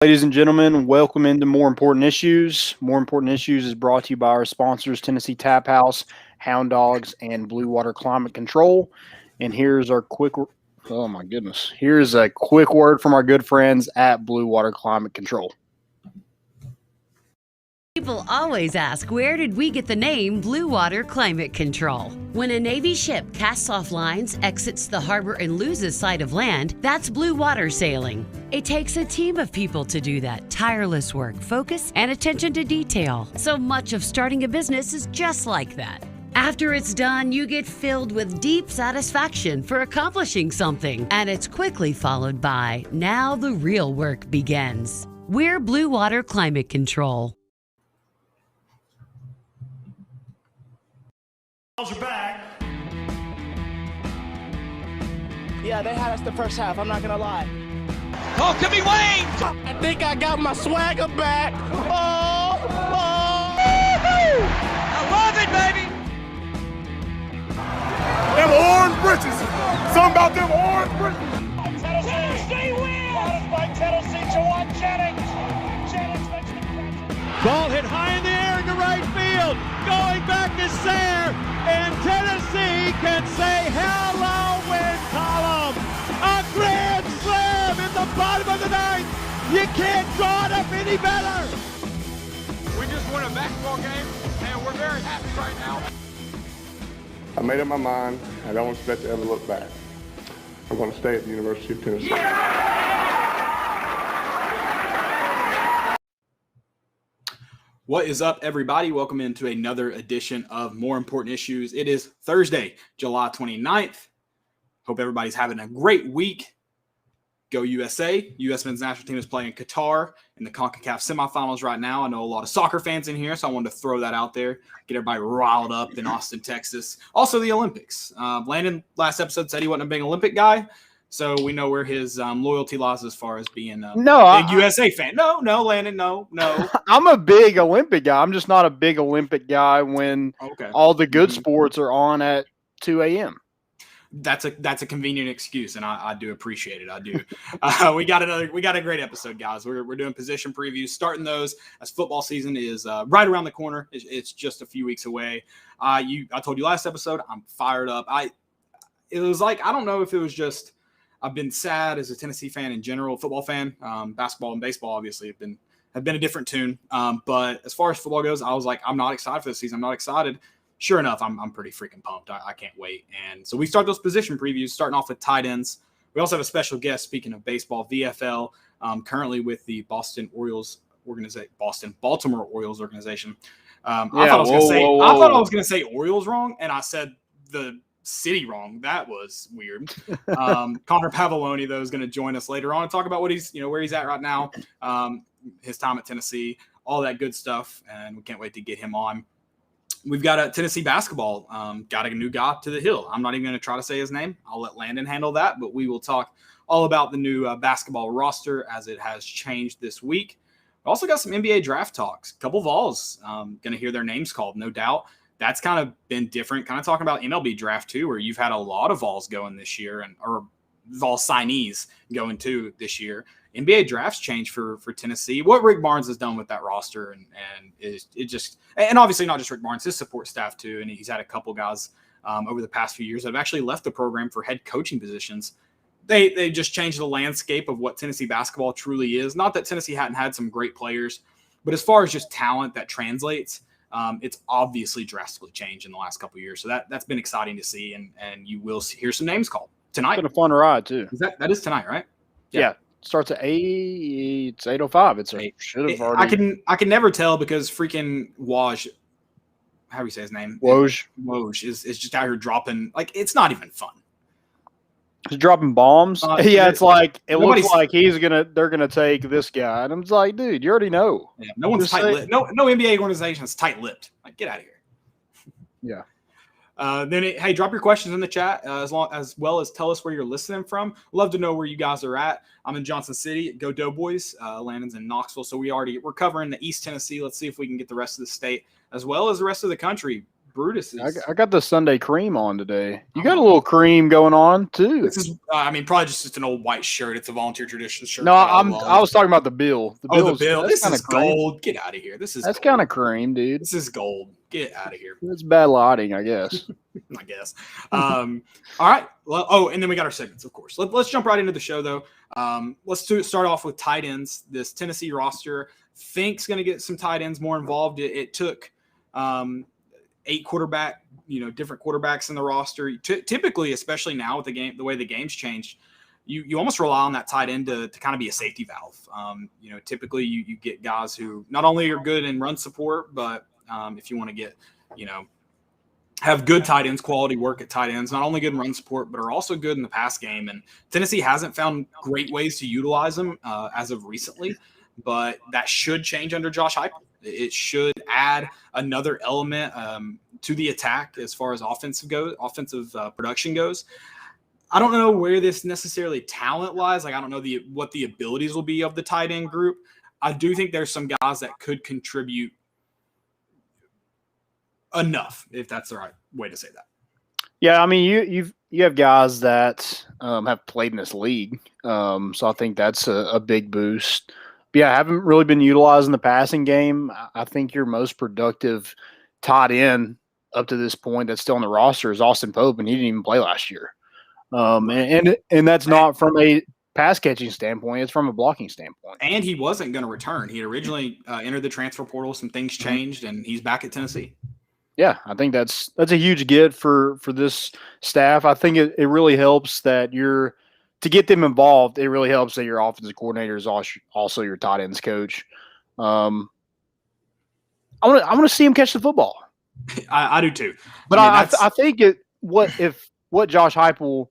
Ladies and gentlemen, welcome into More Important Issues. More Important Issues is brought to you by our sponsors, Tennessee Tap House, Hound Dogs, and Blue Water Climate Control. And here's our here's a quick word from our good friends at Blue Water Climate Control. People always ask, where did we get the name Blue Water Climate Control? When a Navy ship casts off lines, exits the harbor, and loses sight of land, that's blue water sailing. It takes a team of people to do that. Tireless work, focus, and attention to detail. So much of starting a business is just like that. After it's done, you get filled with deep satisfaction for accomplishing something. And it's quickly followed by, now the real work begins. We're Blue Water Climate Control. Are back. Yeah, they had us the first half, I'm not gonna lie. Oh, could be Wayne! I think I got my swagger back. Oh! I love it, baby! Them orange britches. Something about them orange britches. Tennessee wins! Ball by Tennessee to one Jennings. Jennings makes the catch. Ball hit high in the air into right field. Going back is Sayre. And Tennessee can say hello with column. A grand slam in the bottom of the ninth. You can't draw it up any better. We just won a basketball game, and we're very happy right now. I made up my mind. I don't expect to ever look back. I'm going to stay at the University of Tennessee. What is up, everybody? Welcome into another edition of More Important Issues. It is Thursday, July 29th. Hope everybody's having a great week. Go USA. U.S. men's national team is playing Qatar in the CONCACAF semifinals right now. I know a lot of soccer fans in here, so I wanted to throw that out there, get everybody riled up in Austin, Texas. Also, the Olympics. Landon, last episode, said he wasn't a big Olympic guy. So we know where his loyalty lies as far as being a big USA fan. No, Landon, no. I'm a big Olympic guy. I'm just not a big Olympic guy when all the good sports are on at 2 a.m. That's a convenient excuse, and I do appreciate it. I do. We got a great episode, guys. We're doing position previews, starting those as football season is right around the corner. It's just a few weeks away. I told you last episode, I'm fired up. It was like, I don't know if it was just I've been sad as a Tennessee fan in general, football fan. Basketball and baseball obviously have been a different tune. But as far as football goes, I was like, I'm not excited for this season. I'm not excited. Sure enough, I'm pretty freaking pumped. I can't wait. And so we start those position previews, starting off with tight ends. We also have a special guest, speaking of baseball, VFL, currently with the Baltimore Orioles organization. I thought I was going to say Orioles wrong, and I said the city wrong. That was weird. Connor Pavolony, though, is going to join us later on and talk about what where he's at right now, his time at Tennessee, all that good stuff, and we can't wait to get him on. We've got a Tennessee basketball, got a new guy to the hill. I'm not even going to try to say his name. I'll let Landon handle that, but we will talk all about the new basketball roster as it has changed this week. We also got some NBA draft talks. A couple Vols going to hear their names called, no doubt. That's kind of been different. Kind of talking about MLB draft too, where you've had a lot of Vols going this year or Vol signees going too this year. NBA drafts change for Tennessee. What Rick Barnes has done with that roster and obviously not just Rick Barnes, his support staff too. And he's had a couple guys over the past few years that have actually left the program for head coaching positions. They just changed the landscape of what Tennessee basketball truly is. Not that Tennessee hadn't had some great players, but as far as just talent that translates, it's obviously drastically changed in the last couple of years. So that's been exciting to see, and you will hear some names called tonight. It's been a fun ride too. That is tonight, right? Yeah. Starts at 8. It's 8:05. Should have already. I can never tell because freaking Woj, how do you say his name? Woj is just out here dropping, like, it's not even fun. He's dropping bombs. It's like it looks like they're gonna take this guy, and I'm just like, dude, you already know. Yeah, no one's tight-lipped. No NBA organization is tight-lipped. Like, get out of here. Yeah. Hey, drop your questions in the chat as well as tell us where you're listening from. Love to know where you guys are at. I'm in Johnson City. Go Doughboys. Landon's in Knoxville. So we're covering the East Tennessee. Let's see if we can get the rest of the state as well as the rest of the country Brutus is. I got the Sunday cream on today. You got a little cream going on too. This is, probably just an old white shirt. It's a volunteer tradition shirt. No, I was talking about the bill. The bill. This is gold. Get out of here. That's kind of cream, dude. This is gold. Get out of here. It's bad lighting, I guess. I guess. All right. Well, and then we got our segments, of course. Let's jump right into the show, though. Let's start off with tight ends. This Tennessee roster thinks going to get some tight ends more involved. It took 8 different quarterbacks in the roster. Typically, especially now with the way the game's changed, you almost rely on that tight end to kind of be a safety valve. Typically you get guys who not only are good in run support, but if you want to get, have good tight ends, quality work at tight ends, not only good in run support, but are also good in the pass game. And Tennessee hasn't found great ways to utilize them as of recently, but that should change under Josh Heupel. It should add another element to the attack as far as offensive production goes. I don't know where this necessarily talent lies. Like, I don't know what the abilities will be of the tight end group. I do think there's some guys that could contribute enough, if that's the right way to say that. Yeah, I mean, you have guys that have played in this league, so I think that's a big boost. But yeah, I haven't really been utilizing the passing game. I think your most productive tight end up to this point that's still on the roster is Austin Pope, and he didn't even play last year. And that's not from a pass catching standpoint; it's from a blocking standpoint. And he wasn't going to return. He had originally entered the transfer portal. Some things changed, and he's back at Tennessee. Yeah, I think that's a huge get for this staff. I think it really helps that to get them involved. It really helps that your offensive coordinator is also your tight ends coach. I want to see him catch the football. I do too. But I think what Josh Heupel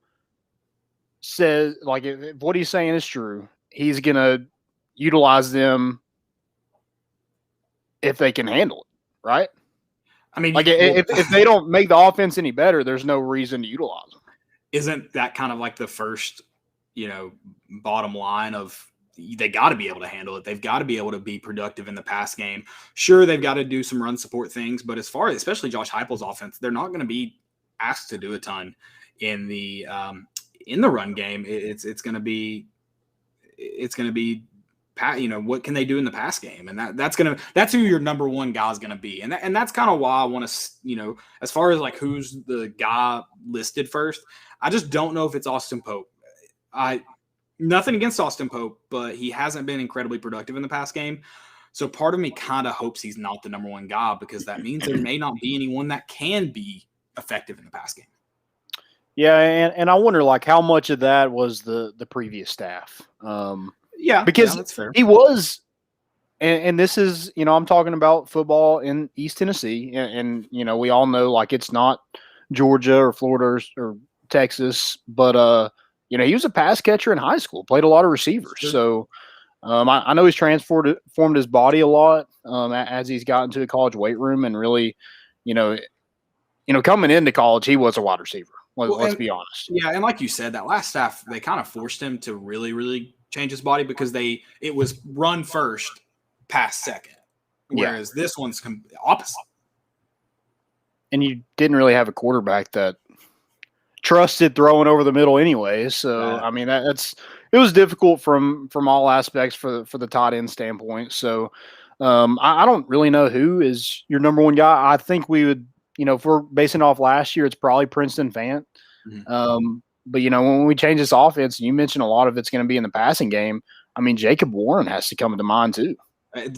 says, like if what he's saying is true, he's gonna utilize them if they can handle it, right? I mean, like if they don't make the offense any better, there's no reason to utilize them. Isn't that kind of like the first, bottom line of they got to be able to handle it? They've got to be able to be productive in the pass game. Sure, they've got to do some run support things, but as far as especially Josh Heupel's offense, they're not going to be asked to do a ton in the run game. It's going to be what can they do in the pass game? And that's who your number one guy is going to be. And that's kind of why I want to, as far as like who's the guy listed first, I just don't know if it's Austin Pope. Nothing against Austin Pope, but he hasn't been incredibly productive in the pass game. So part of me kind of hopes he's not the number one guy, because that means there may not be anyone that can be effective in the pass game. Yeah. And I wonder like how much of that was the previous staff. Yeah, because that's fair. He was, and this is, I'm talking about football in East Tennessee, and we all know like it's not Georgia or Florida or Texas, but he was a pass catcher in high school, played a lot of receivers. Sure. So I know he's formed his body a lot as he's gotten to the college weight room, and really, coming into college, he was a wide receiver. Let's be honest. Yeah, and like you said, that last staff, they kind of forced him to really, really change his body, because it was run first, pass second, whereas this one's opposite. And you didn't really have a quarterback that trusted throwing over the middle anyway. So I mean it was difficult from all aspects for the tight end standpoint. So I don't really know who is your number one guy. I think we would, if we're basing off last year, it's probably Princeton Fant. Mm-hmm. But when we change this offense, you mentioned a lot of it's going to be in the passing game. I mean, Jacob Warren has to come to mind too.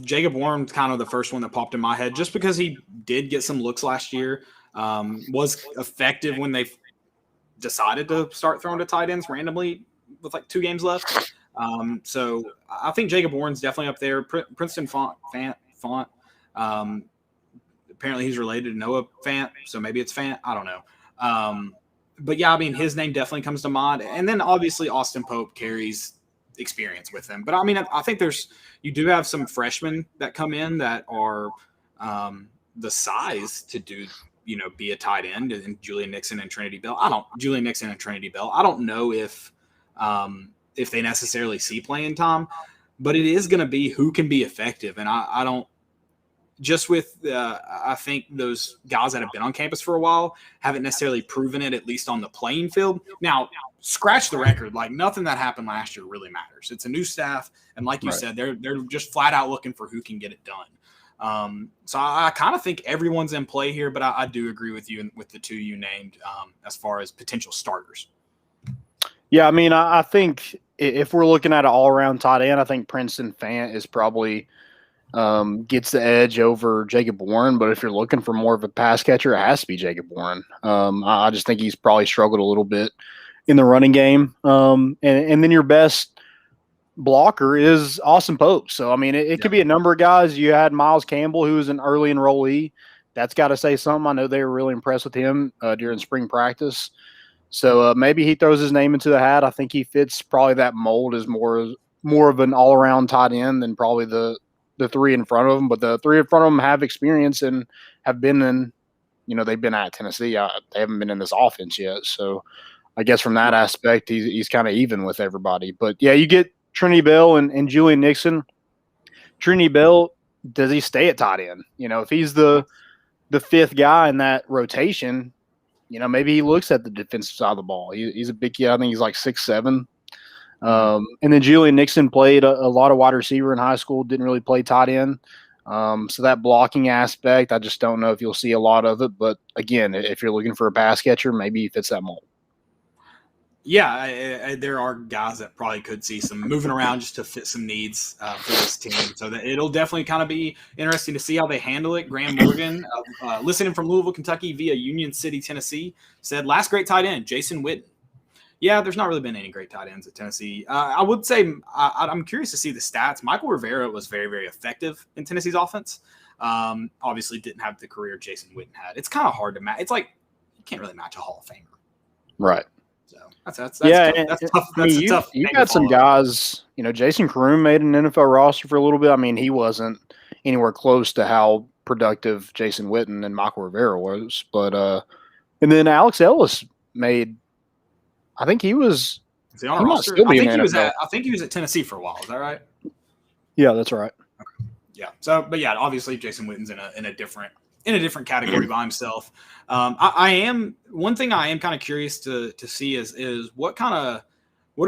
Jacob Warren's kind of the first one that popped in my head, just because he did get some looks last year, was effective when they decided to start throwing to tight ends randomly with like 2 games left. So I think Jacob Warren's definitely up there. Princeton Fant. Apparently he's related to Noah Fant, so maybe it's Fant. I don't know. But yeah, I mean, his name definitely comes to mind. And then obviously Austin Pope carries experience with him. But I mean, I think you do have some freshmen that come in that are the size to do, be a tight end, and Julian Nixon and Trinity Bell. I don't know if they necessarily see playing time, but it is going to be who can be effective. And I don't, just with I think those guys that have been on campus for a while haven't necessarily proven it, at least on the playing field. Now, scratch the record. Like, nothing that happened last year really matters. It's a new staff, and like you said, they're just flat out looking for who can get it done. So I kind of think everyone's in play here, but I do agree with you with the two you named as far as potential starters. Yeah, I mean, I think if we're looking at an all-around tight end, I think Princeton Fant is probably gets the edge over Jacob Warren. But if you're looking for more of a pass catcher, it has to be Jacob Warren. I just think he's probably struggled a little bit in the running game. And then your best blocker is Austin Pope. So, I mean, it could be a number of guys. You had Miles Campbell, who was an early enrollee. That's got to say something. I know they were really impressed with him during spring practice. So maybe he throws his name into the hat. I think he fits probably that mold as more of an all-around tight end than probably the three in front of him. But the three in front of him have experience and have been in, they've been at Tennessee. They haven't been in this offense yet. So I guess from that aspect, he's kind of even with everybody. But, yeah, you get Trinity Bell and Julian Nixon. Trinity Bell, does he stay at tight end? If he's the fifth guy in that rotation, maybe he looks at the defensive side of the ball. He's a big kid. I think he's like 6'7". And then Julian Nixon played a lot of wide receiver in high school, didn't really play tight end. So that blocking aspect, I just don't know if you'll see a lot of it. But, again, if you're looking for a pass catcher, maybe he fits that mold. Yeah, there are guys that probably could see some moving around just to fit some needs for this team. So that it'll definitely kind of be interesting to see how they handle it. Graham Morgan, listening from Louisville, Kentucky via Union City, Tennessee, said, last great tight end, Jason Witten. Yeah, there's not really been any great tight ends at Tennessee. I would say I'm curious to see the stats. Michael Rivera was very, very effective in Tennessee's offense. Obviously didn't have the career Jason Witten had. It's kind of hard to match. It's like you can't really match a Hall of Famer. Right. That's yeah, tough. That's tough. That's tough. You got some guys, Jason Karoom made an NFL roster for a little bit. I mean, he wasn't anywhere close to how productive Jason Witten and Michael Rivera was. But and then Alex Ellis made, I think he was on a roster. I think he was at Tennessee for a while. Is that right? Yeah, that's right. Okay. Yeah. So, but yeah, obviously Jason Witten's in a different category by himself. One thing I am kind of curious to see is what are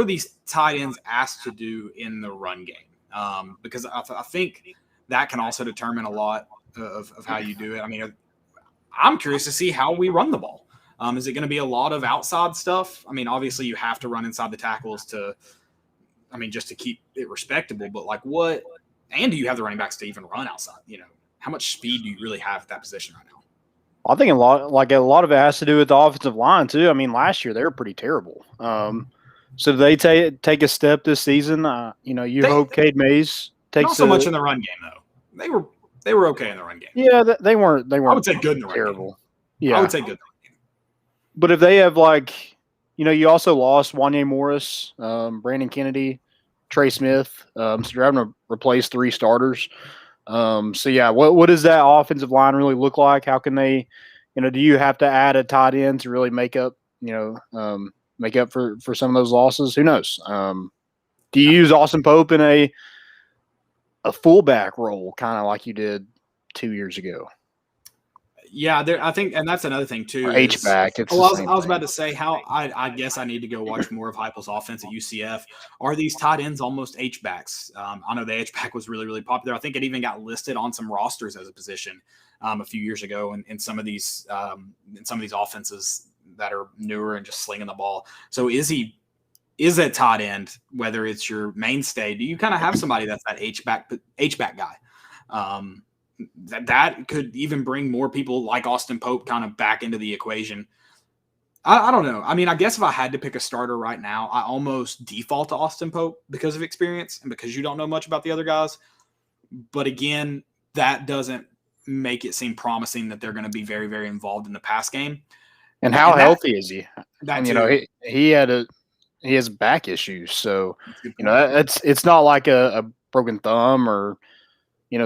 these tight ends asked to do in the run game? Because I think that can also determine a lot of how you do it. I mean, I'm curious to see how we run the ball. Is it going to be a lot of outside stuff? I mean, obviously you have to run inside the tackles just to keep it respectable, but like what, and do you have the running backs to even run outside? How much speed do you really have at that position right now? I think a lot of it has to do with the offensive line too. I mean, last year they were pretty terrible. So they take a step this season. You hope Cade Mays takes not so much in the run game though. They were okay in the run game. Yeah, they weren't. I would say good in the run terrible. Game. Yeah, I would say good in the run game. But if they have you also lost Wanye Morris, Brandon Kennedy, Trey Smith. So you're having to replace three starters. So yeah, what does that offensive line really look like? How can they, do you have to add a tight end to really make up for some of those losses? Who knows? Do you use Austin Pope in a fullback role, kind of like you did 2 years ago? Yeah, I think, and that's another thing too. H-back. I was about to say I guess I need to go watch more of Heupel's offense at UCF. Are these tight ends almost H-backs? I know the H-back was really, really popular. I think it even got listed on some rosters as a position a few years ago in some of these offenses that are newer and just slinging the ball. So is a tight end, whether it's your mainstay, do you kind of have somebody that's that H-back guy? That could even bring more people like Austin Pope kind of back into the equation. I don't know. I mean, I guess if I had to pick a starter right now, I almost default to Austin Pope because of experience and because you don't know much about the other guys. But again, that doesn't make it seem promising that they're going to be very, very involved in the pass game. And how healthy is he? He has back issues, so it's not like a broken thumb or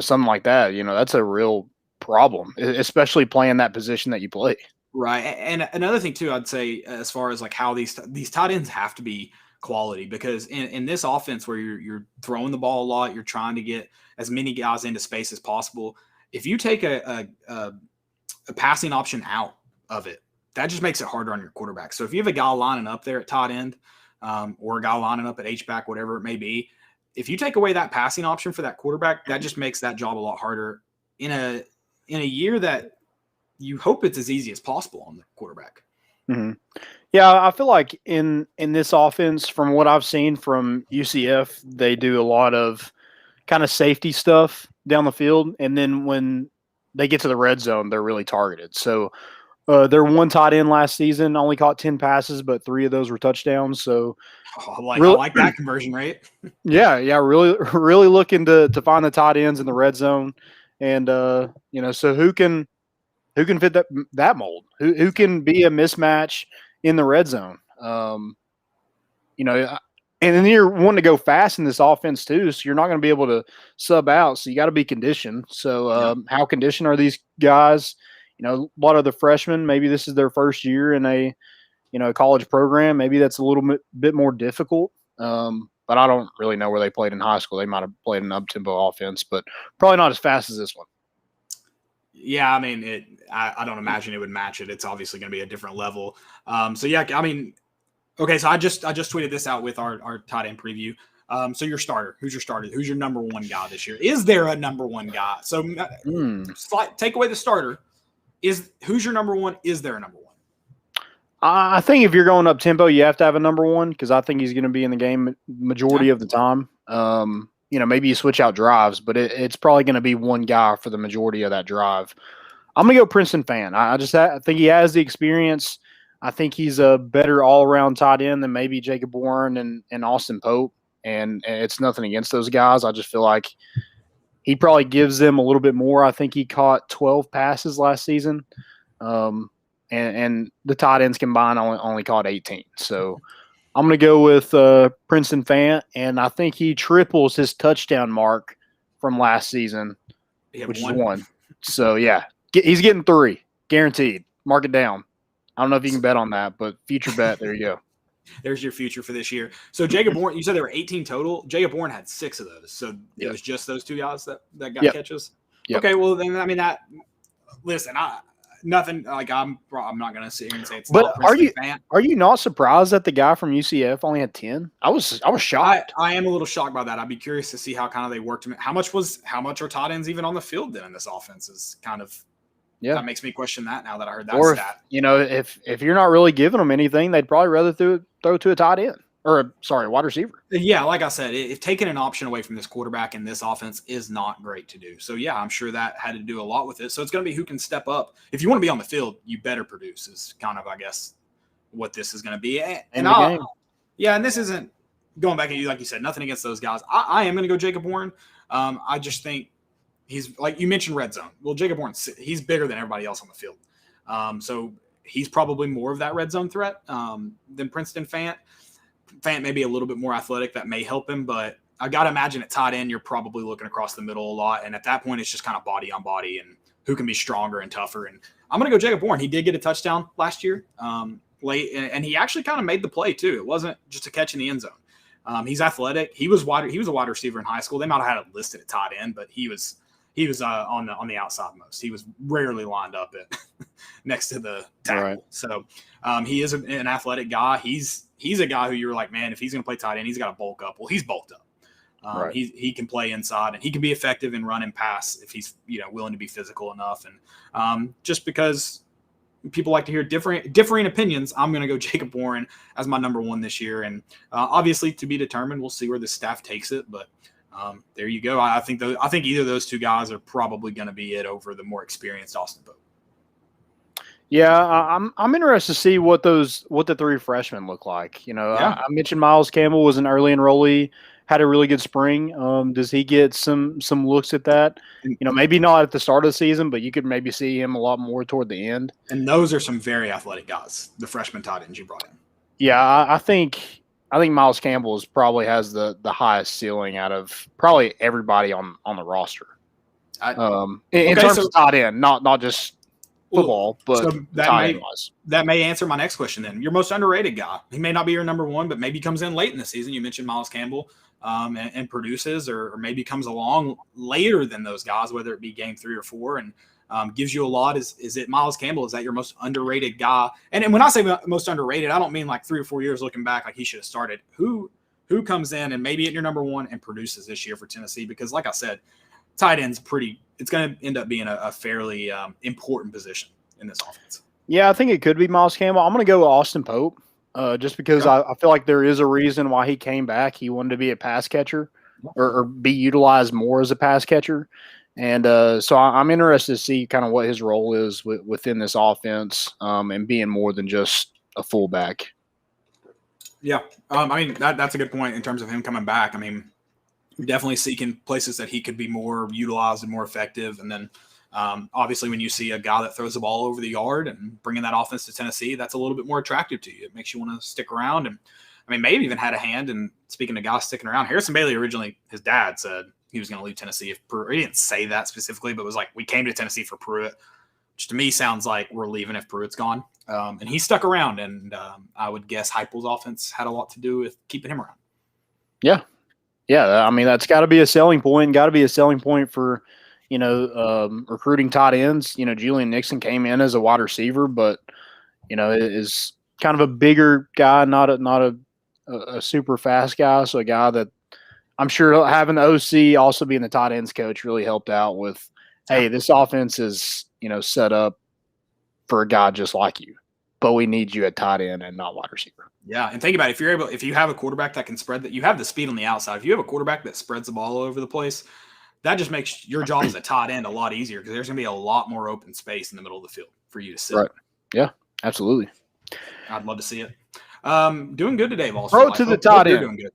something like that. That's a real problem, especially playing that position that you play. Right. And another thing too, I'd say as far as like how these tight ends have to be quality, because in this offense where you're throwing the ball a lot, you're trying to get as many guys into space as possible. if you take a passing option out of it, that just makes it harder on your quarterback. So if you have a guy lining up there at tight end, or a guy lining up at H-back, whatever it may be, if you take away that passing option for that quarterback, that just makes that job a lot harder in a year that you hope it's as easy as possible on the quarterback. Mm-hmm. Yeah, I feel like in this offense, from what I've seen from UCF, they do a lot of kind of safety stuff down the field, and then when they get to the red zone, they're really targeted. So their one tight end last season only caught 10 passes, but 3 of those were touchdowns. So I like that conversion rate. Yeah, really looking to find the tight ends in the red zone, and so who can fit that mold? Who can be a mismatch in the red zone? And then you're wanting to go fast in this offense too, so you're not going to be able to sub out. So you got to be conditioned. So how conditioned are these guys? A lot of the freshmen, maybe this is their first year in a college program. Maybe that's a little bit more difficult. But I don't really know where they played in high school. They might have played an up-tempo offense, but probably not as fast as this one. Yeah, I mean, I don't imagine it would match it. It's obviously going to be a different level. Okay, so I just tweeted this out with our tight end preview. So your starter, who's your starter? Who's your number one guy this year? Is there a number one guy? So take away the starter. Who's your number one? Is there a number one? I think if you're going up tempo, you have to have a number one because I think he's going to be in the game majority of the time. Maybe you switch out drives, but it's probably going to be one guy for the majority of that drive. I'm going to go Princeton Fan. I think he has the experience. I think he's a better all-around tight end than maybe Jacob Warren and Austin Pope, and it's nothing against those guys. I just feel like he probably gives them a little bit more. I think he caught 12 passes last season. And the tight ends combined only caught 18. So I'm going to go with Princeton Fant, and I think he triples his touchdown mark from last season, which is 1. So, yeah, he's getting 3, guaranteed. Mark it down. I don't know if you can bet on that, but future bet, there you go. There's your future for this year. So Jacob Bourne, you said there were 18 total. Jacob Bourne had 6 of those. So it was just those 2 guys that got catches? Yep. Okay, well, then, I mean, nothing like I'm not gonna sit here and say it's. But are you not surprised that the guy from UCF only had 10? I was shocked. I am a little shocked by that. I'd be curious to see how kind of they worked him. How much are tight ends even on the field then in this offense is kind of. Yeah, that makes me question that now that I heard that stat. If you're not really giving them anything, they'd probably rather throw to a tight end or wide receiver. Yeah, like I said, if taking an option away from this quarterback in this offense is not great to do. So yeah, I'm sure that had to do a lot with it. So it's going to be who can step up. If you want to be on the field, you better produce. Is kind of, I guess, what this is going to be. And this isn't going back at you like you said. Nothing against those guys. I am going to go Jacob Warren. I just think. He's like you mentioned red zone. Well, Jacob Warren, he's bigger than everybody else on the field. So he's probably more of that red zone threat than Princeton Fant. Fant may be a little bit more athletic. That may help him, but I got to imagine at tight end, you're probably looking across the middle a lot. And at that point, it's just kind of body on body and who can be stronger and tougher. And I'm going to go Jacob Warren. He did get a touchdown last year late, and he actually kind of made the play too. It wasn't just a catch in the end zone. He's athletic. He was a wide receiver in high school. They might have had it listed at tight end, but he was on the outside most. He was rarely lined up at next to the tackle. Right. So he is an athletic guy. He's a guy who you're like, man, if he's going to play tight end, he's got to bulk up. Well, he's bulked up. Right. He can play inside and he can be effective in run and pass if he's willing to be physical enough. And just because people like to hear differing opinions, I'm going to go Jacob Warren as my number one this year. And obviously to be determined, we'll see where the staff takes it, but. There you go. I think either of those 2 guys are probably going to be it over the more experienced Austin Pope. Yeah, I'm interested to see what the 3 freshmen look like. I mentioned Miles Campbell was an early enrollee, had a really good spring. Does he get some looks at that? Maybe not at the start of the season, but you could maybe see him a lot more toward the end. And those are some very athletic guys, the freshman tight ends you brought in. Yeah, I think Miles Campbell probably has the highest ceiling out of probably everybody on the roster. In terms of tight end, not just football, but so tight end wise. That may answer my next question then. Your most underrated guy. He may not be your number one, but maybe comes in late in the season. You mentioned Miles Campbell and produces, or maybe comes along later than those guys, whether it be game 3 or 4, and gives you a lot. Is it Miles Campbell? Is that your most underrated guy? And when I say most underrated, I don't mean like 3 or 4 years looking back like he should have started. Who comes in and maybe at your number one and produces this year for Tennessee? Because like I said, tight end's it's going to end up being a fairly important position in this offense. Yeah, I think it could be Miles Campbell. I'm going to go with Austin Pope just because I feel like there is a reason why he came back. He wanted to be a pass catcher or be utilized more as a pass catcher. And so I'm interested to see kind of what his role is within this offense and being more than just a fullback. Yeah, I mean, that's a good point in terms of him coming back. I mean, definitely seeking places that he could be more utilized and more effective. And then obviously when you see a guy that throws the ball over the yard and bringing that offense to Tennessee, that's a little bit more attractive to you. It makes you want to stick around. And I mean, maybe even had a hand. And speaking of guys sticking around, Harrison Bailey originally, his dad said he was going to leave Tennessee. He didn't say that specifically, but it was like, we came to Tennessee for Pruitt, which to me sounds like we're leaving if Pruitt's gone. And he stuck around, and I would guess Heupel's offense had a lot to do with keeping him around. Yeah. Yeah, I mean, that's got to be a selling point. Got to be a selling point for, recruiting tight ends. Julian Nixon came in as a wide receiver, but, is kind of a bigger guy, not a super fast guy. So a guy that I'm sure having the OC also being the tight ends coach really helped out with, hey, this offense is, set up for a guy just like you, but we need you at tight end and not wide receiver. Yeah, and think about it. If you have a quarterback that can spread, that you have the speed on the outside. If you have a quarterback that spreads the ball all over the place, that just makes your job as a tight end a lot easier because there's going to be a lot more open space in the middle of the field for you to sit. Right. Yeah, absolutely. I'd love to see it. Doing good today, Vols. Throw it to the tight end. Doing good.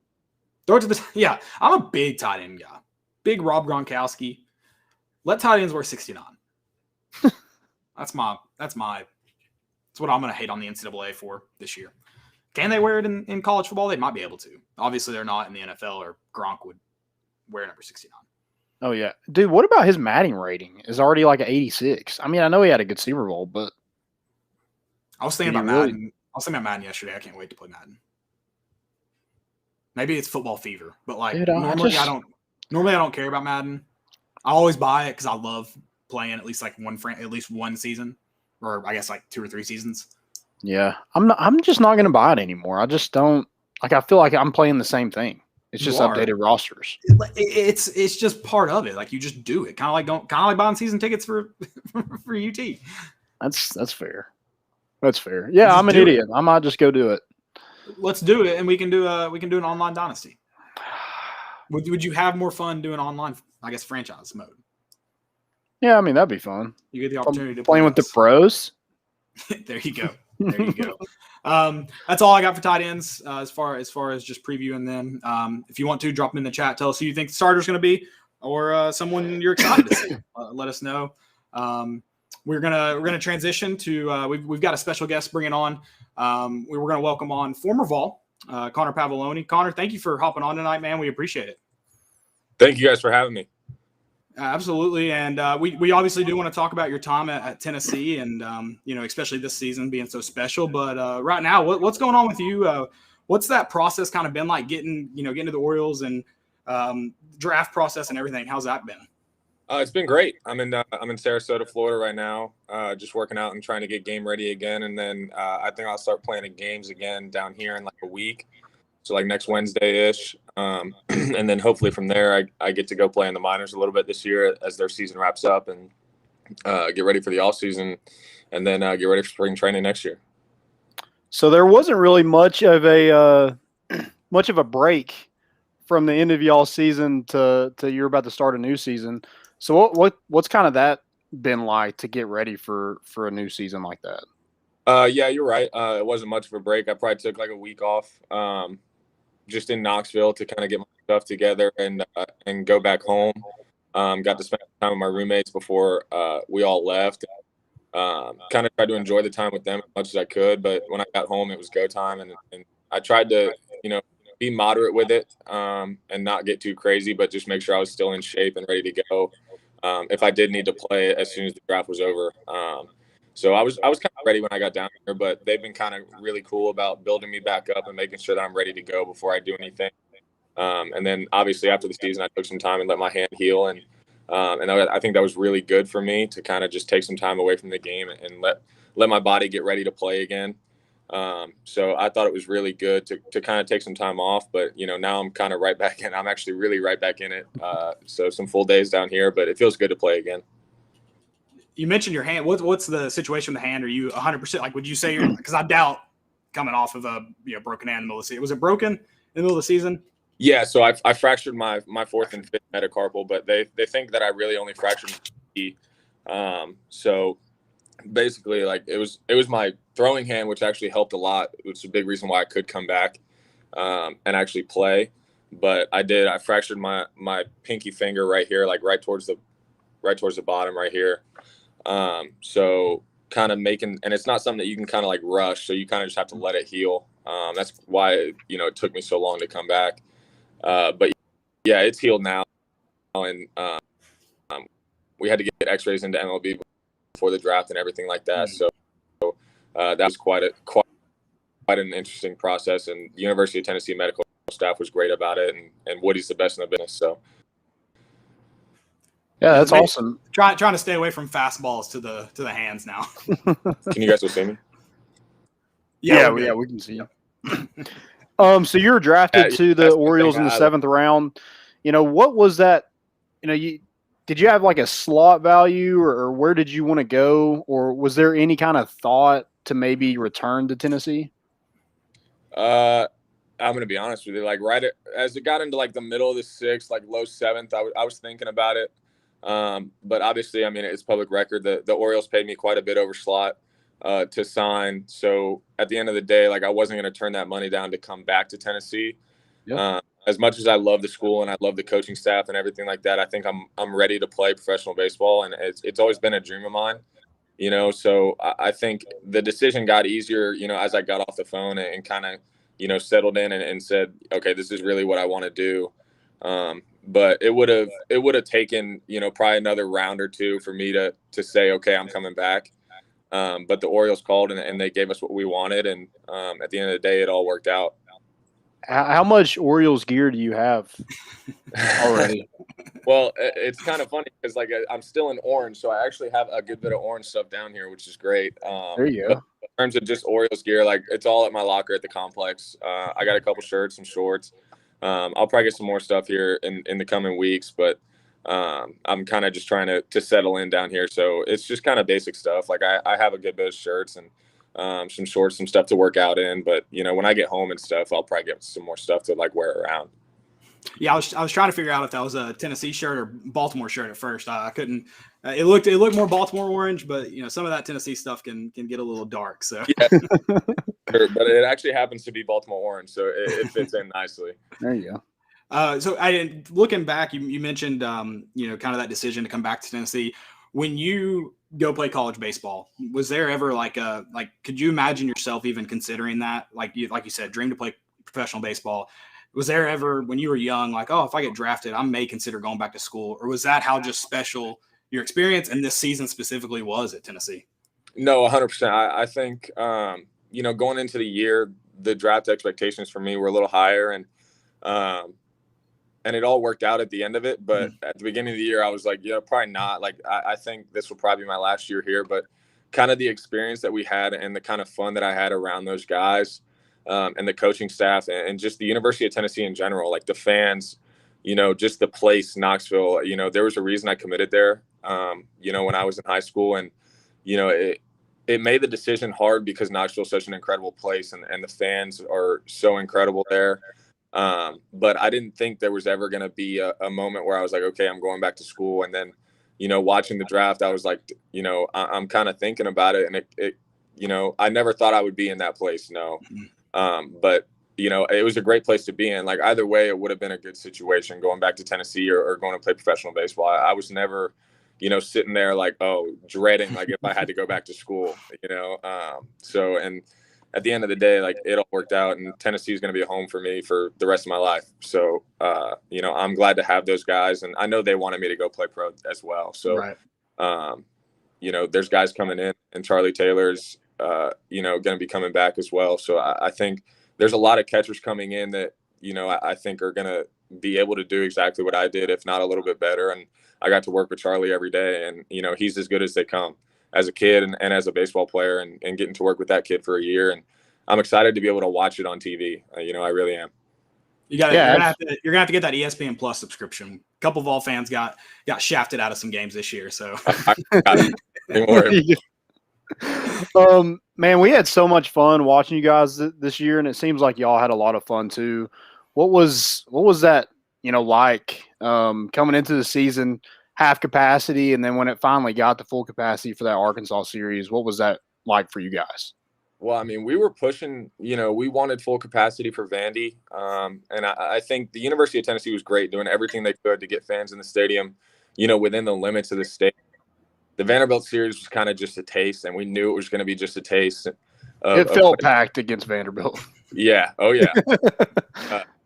Throw it to the – yeah, I'm a big tight end guy. Big Rob Gronkowski. Let tight ends wear 69. That's what I'm going to hate on the NCAA for this year. Can they wear it in college football? They might be able to. Obviously, they're not in the NFL, or Gronk would wear number 69. Oh, yeah. Dude, what about his Madden rating? It's already like an 86. I mean, I know he had a good Super Bowl, but I was thinking about Madden. I was thinking about Madden yesterday. I can't wait to play Madden. Maybe it's football fever, but like dude, normally I don't care about Madden. I always buy it because I love playing at least one season, or I guess like 2 or 3 seasons. Yeah, I'm just not going to buy it anymore. I just don't like. I feel like I'm playing the same thing. It's just updated rosters. It's just part of it. Like you just do it, kind of like buying season tickets for UT. That's fair. That's fair. Yeah, I'm an idiot. I might just go do it. Let's do it, and we can do an online dynasty. Would you have more fun doing online? I guess franchise mode. Yeah, I mean that'd be fun. You get the opportunity to playing with the pros. There you go. There you go. That's all I got for tight ends as far as just previewing them. If you want to, drop them in the chat. Tell us who you think the starter's going to be, or someone you're excited to see. Let us know. We're gonna transition to we've got a special guest bringing on. We're gonna welcome on former Vol, Connor Pavolony. Connor, thank you for hopping on tonight, man. We appreciate it. Thank you guys for having me. Absolutely, and we obviously do want to talk about your time at Tennessee, and especially this season being so special. But right now, what's going on with you? What's that process kind of been like getting to the Orioles and draft process and everything? How's that been? It's been great. I'm in Sarasota, Florida right now, just working out and trying to get game ready again, and then I think I'll start playing in games again down here in like a week. So like next Wednesday-ish. And then hopefully from there, I get to go play in the minors a little bit this year as their season wraps up and get ready for the off season and then get ready for spring training next year. So there wasn't really much of a break from the end of y'all season to you're about to start a new season. So what's kind of that been like to get ready for a new season like that? Yeah, you're right. It wasn't much of a break. I probably took like a week off just in Knoxville to kind of get my stuff together and go back home. Got to spend time with my roommates before we all left. Kind of tried to enjoy the time with them as much as I could. But when I got home, it was go time. And I tried to, be moderate with it and not get too crazy, but just make sure I was still in shape and ready to go if I did need to play as soon as the draft was over. So I was kind of ready when I got down here, but they've been kind of really cool about building me back up and making sure that I'm ready to go before I do anything. And then obviously after the season, I took some time and let my hand heal. And I think that was really good for me to kind of just take some time away from the game and let my body get ready to play again. So I thought it was really good to kind of take some time off, but now I'm kind of right back in. I'm actually really right back in it. So some full days down here, but it feels good to play again. You mentioned your hand. What's the situation with the hand? Are you 100%? Like, would you say you're, because I doubt coming off of a broken hand in the middle of the season. Was it broken in the middle of the season? Yeah, so I fractured my fourth and fifth metacarpal, but they think that I really only fractured my so basically, like, it was my throwing hand, which actually helped a lot, which is a big reason why I could come back and actually play. But I fractured my pinky finger right here, like right towards the bottom right here. So kind of and it's not something that you can kind of like rush, so you kind of just have to let it heal. That's why it took me so long to come back. But yeah, it's healed now, and we had to get X-rays into MLB before the draft and everything like that. So that was quite an interesting process, and the University of Tennessee medical staff was great about it, and Woody's the best in the business. So yeah, that's awesome. Trying to stay away from fastballs to the hands now. Can you guys still see me? Yeah, we can see you. So you were drafted to the Orioles in the 7th round. What was that? Did you have like a slot value, or where did you want to go, or was there any kind of thought to maybe return to Tennessee? I'm gonna be honest with you. Like as it got into like the middle of the 6th, like low 7th, I was thinking about it. But obviously, I mean, it's public record that the Orioles paid me quite a bit over slot to sign. So at the end of the day, like, I wasn't going to turn that money down to come back to Tennessee. Yep. As much as I love the school and I love the coaching staff and everything like that, I think I'm ready to play professional baseball, and it's always been a dream of mine. So I think the decision got easier, as I got off the phone and kind of, settled in and said, okay, this is really what I want to do. But it would have taken, probably another round or two for me to say, okay, I'm coming back. But the Orioles called and they gave us what we wanted. And at the end of the day, it all worked out. How much Orioles gear do you have already? Well, it's kind of funny because, like, I'm still in orange, so I actually have a good bit of orange stuff down here, which is great. There you go. In terms of just Orioles gear, like, it's all at my locker at the complex. I got a couple shirts, some shorts. I'll probably get some more stuff here in the coming weeks, but I'm kind of just trying to settle in down here. So it's just kind of basic stuff. Like, I have a good bit of shirts and some shorts, some stuff to work out in. But, when I get home and stuff, I'll probably get some more stuff to, like, wear around. Yeah, I was trying to figure out if that was a Tennessee shirt or Baltimore shirt at first. I couldn't. It looked more Baltimore orange, but some of that Tennessee stuff can get a little dark. So yeah, sure, but it actually happens to be Baltimore orange, so it fits in nicely. There you go. So looking back, you mentioned kind of that decision to come back to Tennessee. When you go play college baseball, was there ever could you imagine yourself even considering that? Like you said, dream to play professional baseball. Was there ever, when you were young, like, oh, if I get drafted, I may consider going back to school? Or was that how just special your experience and this season specifically was at Tennessee? No, 100%. I think, going into the year, the draft expectations for me were a little higher, and it all worked out at the end of it. But at the beginning of the year, I was like, probably not. Like, I think this will probably be my last year here. But kind of the experience that we had and the kind of fun that I had around those guys, and the coaching staff and just the University of Tennessee in general, like the fans, just the place, Knoxville, there was a reason I committed there, when I was in high school. And, it made the decision hard because Knoxville is such an incredible place and the fans are so incredible there. But I didn't think there was ever going to be a moment where I was like, okay, I'm going back to school. And then, watching the draft, I was like, I'm kind of thinking about it. And it I never thought I would be in that place. No. But, it was a great place to be in. Like, either way, it would have been a good situation going back to Tennessee or going to play professional baseball. I was never, sitting there like, oh, dreading, like, if I had to go back to school, so, and at the end of the day, like, it all worked out, and Tennessee is going to be a home for me for the rest of my life. So, I'm glad to have those guys, and I know they wanted me to go play pro as well. So, right. there's guys coming in, and Charlie Taylor's, going to be coming back as well. So I think there's a lot of catchers coming in that, I think are going to be able to do exactly what I did, if not a little bit better. And I got to work with Charlie every day, and, he's as good as they come as a kid and as a baseball player, and getting to work with that kid for a year. And I'm excited to be able to watch it on TV. I really am. You're gonna have to get that ESPN Plus subscription. A couple of Vol fans got shafted out of some games this year. So man, we had so much fun watching you guys this year, and it seems like y'all had a lot of fun too. What was that, like coming into the season, half capacity, and then when it finally got to full capacity for that Arkansas series, what was that like for you guys? Well, I mean, we were pushing, we wanted full capacity for Vandy. And I think the University of Tennessee was great, doing everything they could to get fans in the stadium, within the limits of the state. The Vanderbilt series was kind of just a taste, and we knew it was going to be just a taste. It felt packed against Vanderbilt. Yeah. Oh, yeah.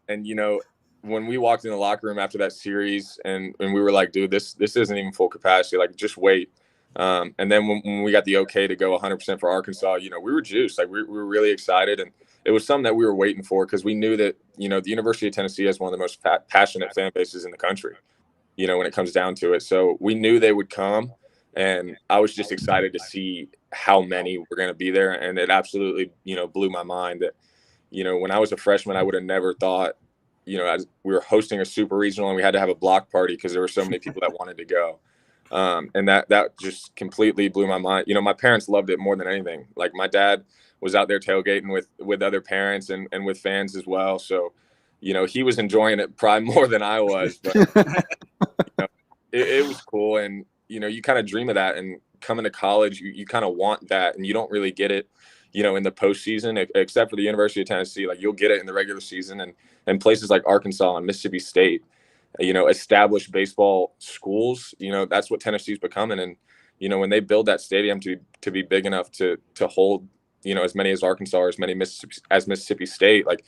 And, when we walked in the locker room after that series, and we were like, dude, this isn't even full capacity. Like, just wait. And then when we got the okay to go 100% for Arkansas, we were juiced. Like, we were really excited. And it was something that we were waiting for, because we knew that, the University of Tennessee has one of the most passionate fan bases in the country, when it comes down to it. So we knew they would come. And I was just excited to see how many were going to be there. And it absolutely, blew my mind that, when I was a freshman, I would have never thought, as we were hosting a super regional and we had to have a block party because there were so many people that wanted to go. And that just completely blew my mind. My parents loved it more than anything. Like, my dad was out there tailgating with other parents and with fans as well. So, he was enjoying it probably more than I was, but it was cool. And, you kind of dream of that, and coming to college, you kind of want that, and you don't really get it, in the postseason, except for the University of Tennessee. Like, you'll get it in the regular season, and places like Arkansas and Mississippi State, established baseball schools, that's what Tennessee's becoming. And, when they build that stadium to be big enough to hold, as many as Arkansas or as many as Mississippi State, like,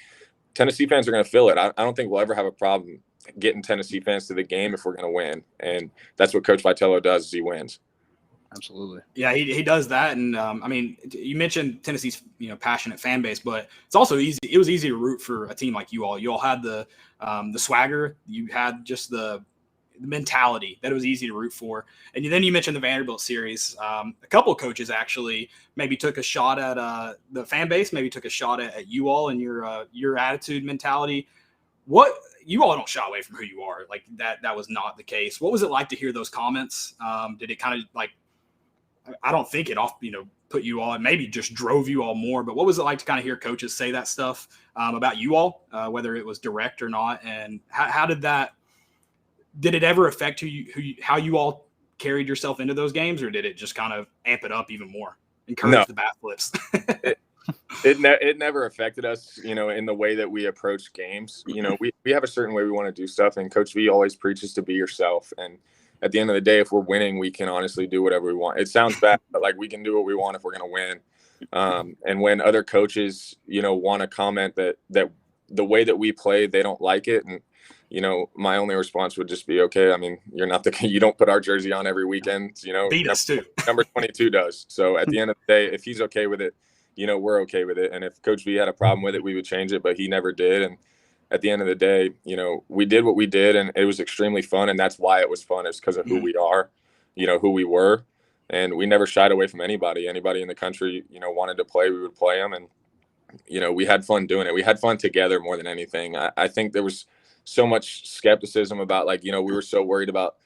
Tennessee fans are going to fill it. I don't think we'll ever have a problem getting Tennessee fans to the game if we're going to win. And that's what Coach Vitello does, is he wins. Absolutely. Yeah, he does that. And I mean, you mentioned Tennessee's passionate fan base, but it's also easy. It was easy to root for a team like you all. You all had the swagger. You had just the mentality that it was easy to root for. And then you mentioned the Vanderbilt series. A couple of coaches actually maybe took a shot at the fan base, maybe took a shot at you all and your attitude, mentality. What, you all don't shy away from who you are. Like, that was not the case. What was it like to hear those comments? Did it kind of, like, I don't think it put you all, and maybe just drove you all more, but what was it like to kind of hear coaches say that stuff about you all, whether it was direct or not? And how did it ever affect how you all carried yourself into those games, or did it just kind of amp it up even more, encourage the bat flips? It never affected us, in the way that we approach games. We have a certain way we want to do stuff, and Coach V always preaches to be yourself. And at the end of the day, if we're winning, we can honestly do whatever we want. It sounds bad, but, like, we can do what we want if we're going to win. And when other coaches, want to comment that the way that we play, they don't like it. And, my only response would just be, okay, I mean, you don't put our jersey on every weekend, Beat us too. Number 22 does. So at the end of the day, if he's okay with it, we're okay with it. And if Coach V had a problem with it, we would change it, but he never did. And at the end of the day, we did what we did, and it was extremely fun. And that's why it was fun, is because of who we are, who we were. And we never shied away from anybody in the country, wanted to play, we would play them. And, we had fun doing it. We had fun together more than anything. I think there was so much skepticism about, like, we were so worried about,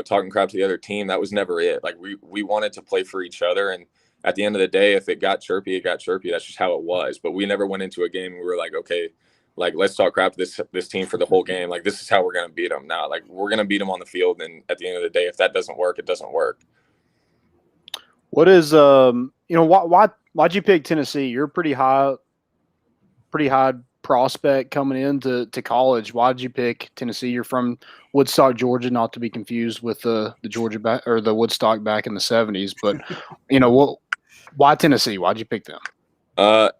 talking crap to the other team. That was never it. Like, we wanted to play for each other. And at the end of the day, if it got chirpy, it got chirpy. That's just how it was. But we never went into a game and we were like, okay, like, let's talk crap to this team for the whole game. Like, this is how we're going to beat them. Now, like, we're going to beat them on the field. And at the end of the day, if that doesn't work, it doesn't work. What is, why'd you pick Tennessee? You're a pretty high prospect coming into college. Why'd you pick Tennessee? You're from Woodstock, Georgia, not to be confused with the Georgia or the Woodstock back in the 70s. But, why Tennessee? Why'd you pick them? I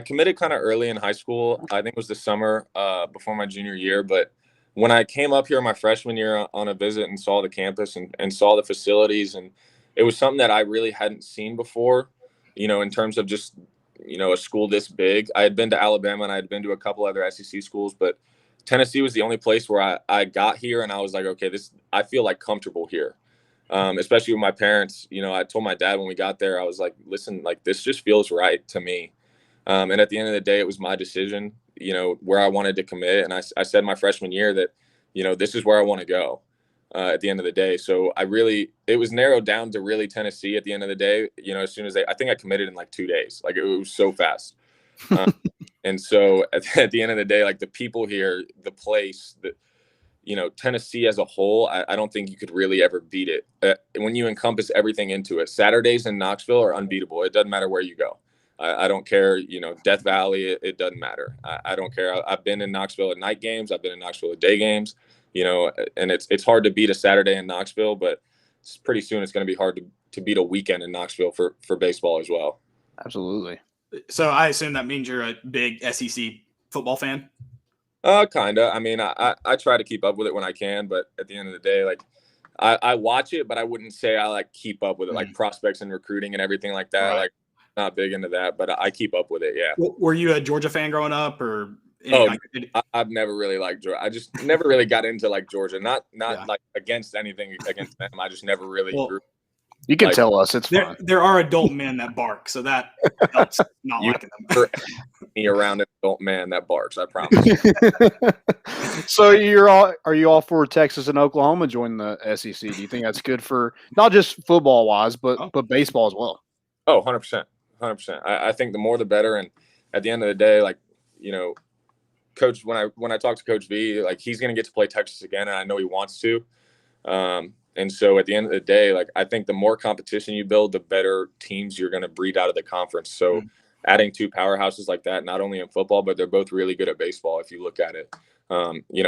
committed kind of early in high school. I think it was the summer before my junior year. But when I came up here my freshman year on a visit and saw the campus and saw the facilities and it was something that I really hadn't seen before, in terms of just, a school this big. I had been to Alabama and I had been to a couple other SEC schools, but Tennessee was the only place where I got here and I was like, okay, I feel like comfortable here. Especially with my parents. I told my dad when we got there, I was like, listen, like this just feels right to me. And at the end of the day, it was my decision, where I wanted to commit. And I said my freshman year that, this is where I want to go at the end of the day. So it was narrowed down to really Tennessee at the end of the day. As soon as I think I committed in like 2 days, like it was so fast. And so at the end of the day, like the people here, the place, Tennessee as a whole, I don't think you could really ever beat it. When you encompass everything into it, Saturdays in Knoxville are unbeatable. It doesn't matter where you go. I don't care, Death Valley, it doesn't matter. I don't care. I've been in Knoxville at night games. I've been in Knoxville at day games, and it's hard to beat a Saturday in Knoxville, but pretty soon it's going to be hard to beat a weekend in Knoxville for baseball as well. Absolutely. So I assume that means you're a big SEC football fan? Kind of. I mean, I try to keep up with it when I can, but at the end of the day, like I watch it, but I wouldn't say I like keep up with it, like prospects and recruiting and everything like that. Right. Like not big into that, but I keep up with it. Yeah. Were you a Georgia fan growing up or? I've never really liked Georgia. I just never really got into like Georgia, not like against anything against them. I just never really grew. You can tell us it's fine. There are adult men that bark, so that helps not liking them. Me around an adult man that barks, I promise. So are you all for Texas and Oklahoma joining the SEC? Do you think that's good for not just football wise, but baseball as well? Oh, 100%. 100%. I think the more the better. And at the end of the day, like, Coach, when I talk to Coach V, like he's going to get to play Texas again, and I know he wants to. And so at the end of the day, like I think the more competition you build, the better teams you're going to breed out of the conference. So adding 2 powerhouses like that, not only in football, but they're both really good at baseball. If you look at it,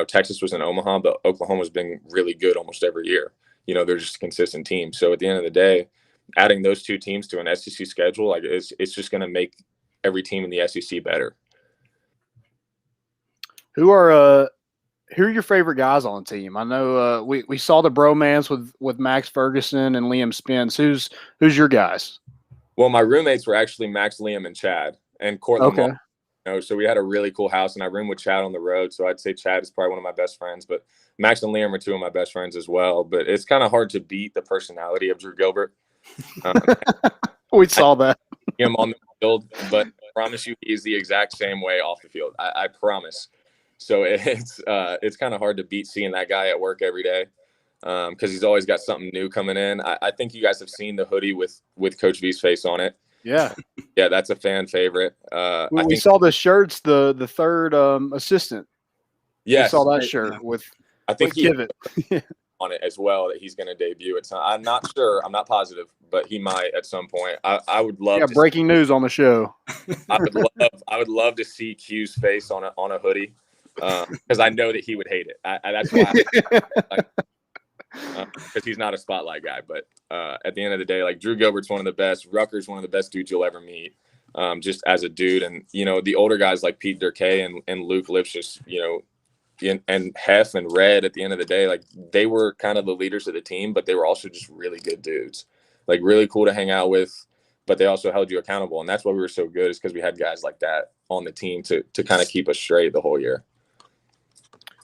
Texas was in Omaha, but Oklahoma's been really good almost every year. They're just a consistent team. So at the end of the day, adding those 2 teams to an SEC schedule, like it's just going to make every team in the SEC better. Who are your favorite guys on the team? I know we saw the bromance with Max Ferguson and Liam Spence. Who's your guys? Well, my roommates were actually Max, Liam, and Chad and Cortland. Okay. So we had a really cool house, and I roomed with Chad on the road. So I'd say Chad is probably one of my best friends, but Max and Liam are 2 of my best friends as well. But it's kind of hard to beat the personality of Drew Gilbert. We saw that. Him on the field, but I promise you, he's the exact same way off the field. I promise. So it's kind of hard to beat seeing that guy at work every day because he's always got something new coming in. I think you guys have seen the hoodie with Coach V's face on it. Yeah. Yeah, that's a fan favorite. We saw the shirts, the third assistant. Yes. We saw that shirt with Kivett on it as well that he's going to debut. I'm not sure. I'm not positive, but he might at some point. I would love to breaking news on the show. I would love to see Q's face on a hoodie. Because I know that he would hate it. That's why, because he's not a spotlight guy. But at the end of the day, like Drew Gilbert's one of the best. Rucker's one of the best dudes you'll ever meet, just as a dude. And the older guys like Pete Durkay and Luke Lipschitz, and Hef and Red. At the end of the day, like they were kind of the leaders of the team, but they were also just really good dudes, like really cool to hang out with. But they also held you accountable, and that's why we were so good. Is because we had guys like that on the team to kind of keep us straight the whole year.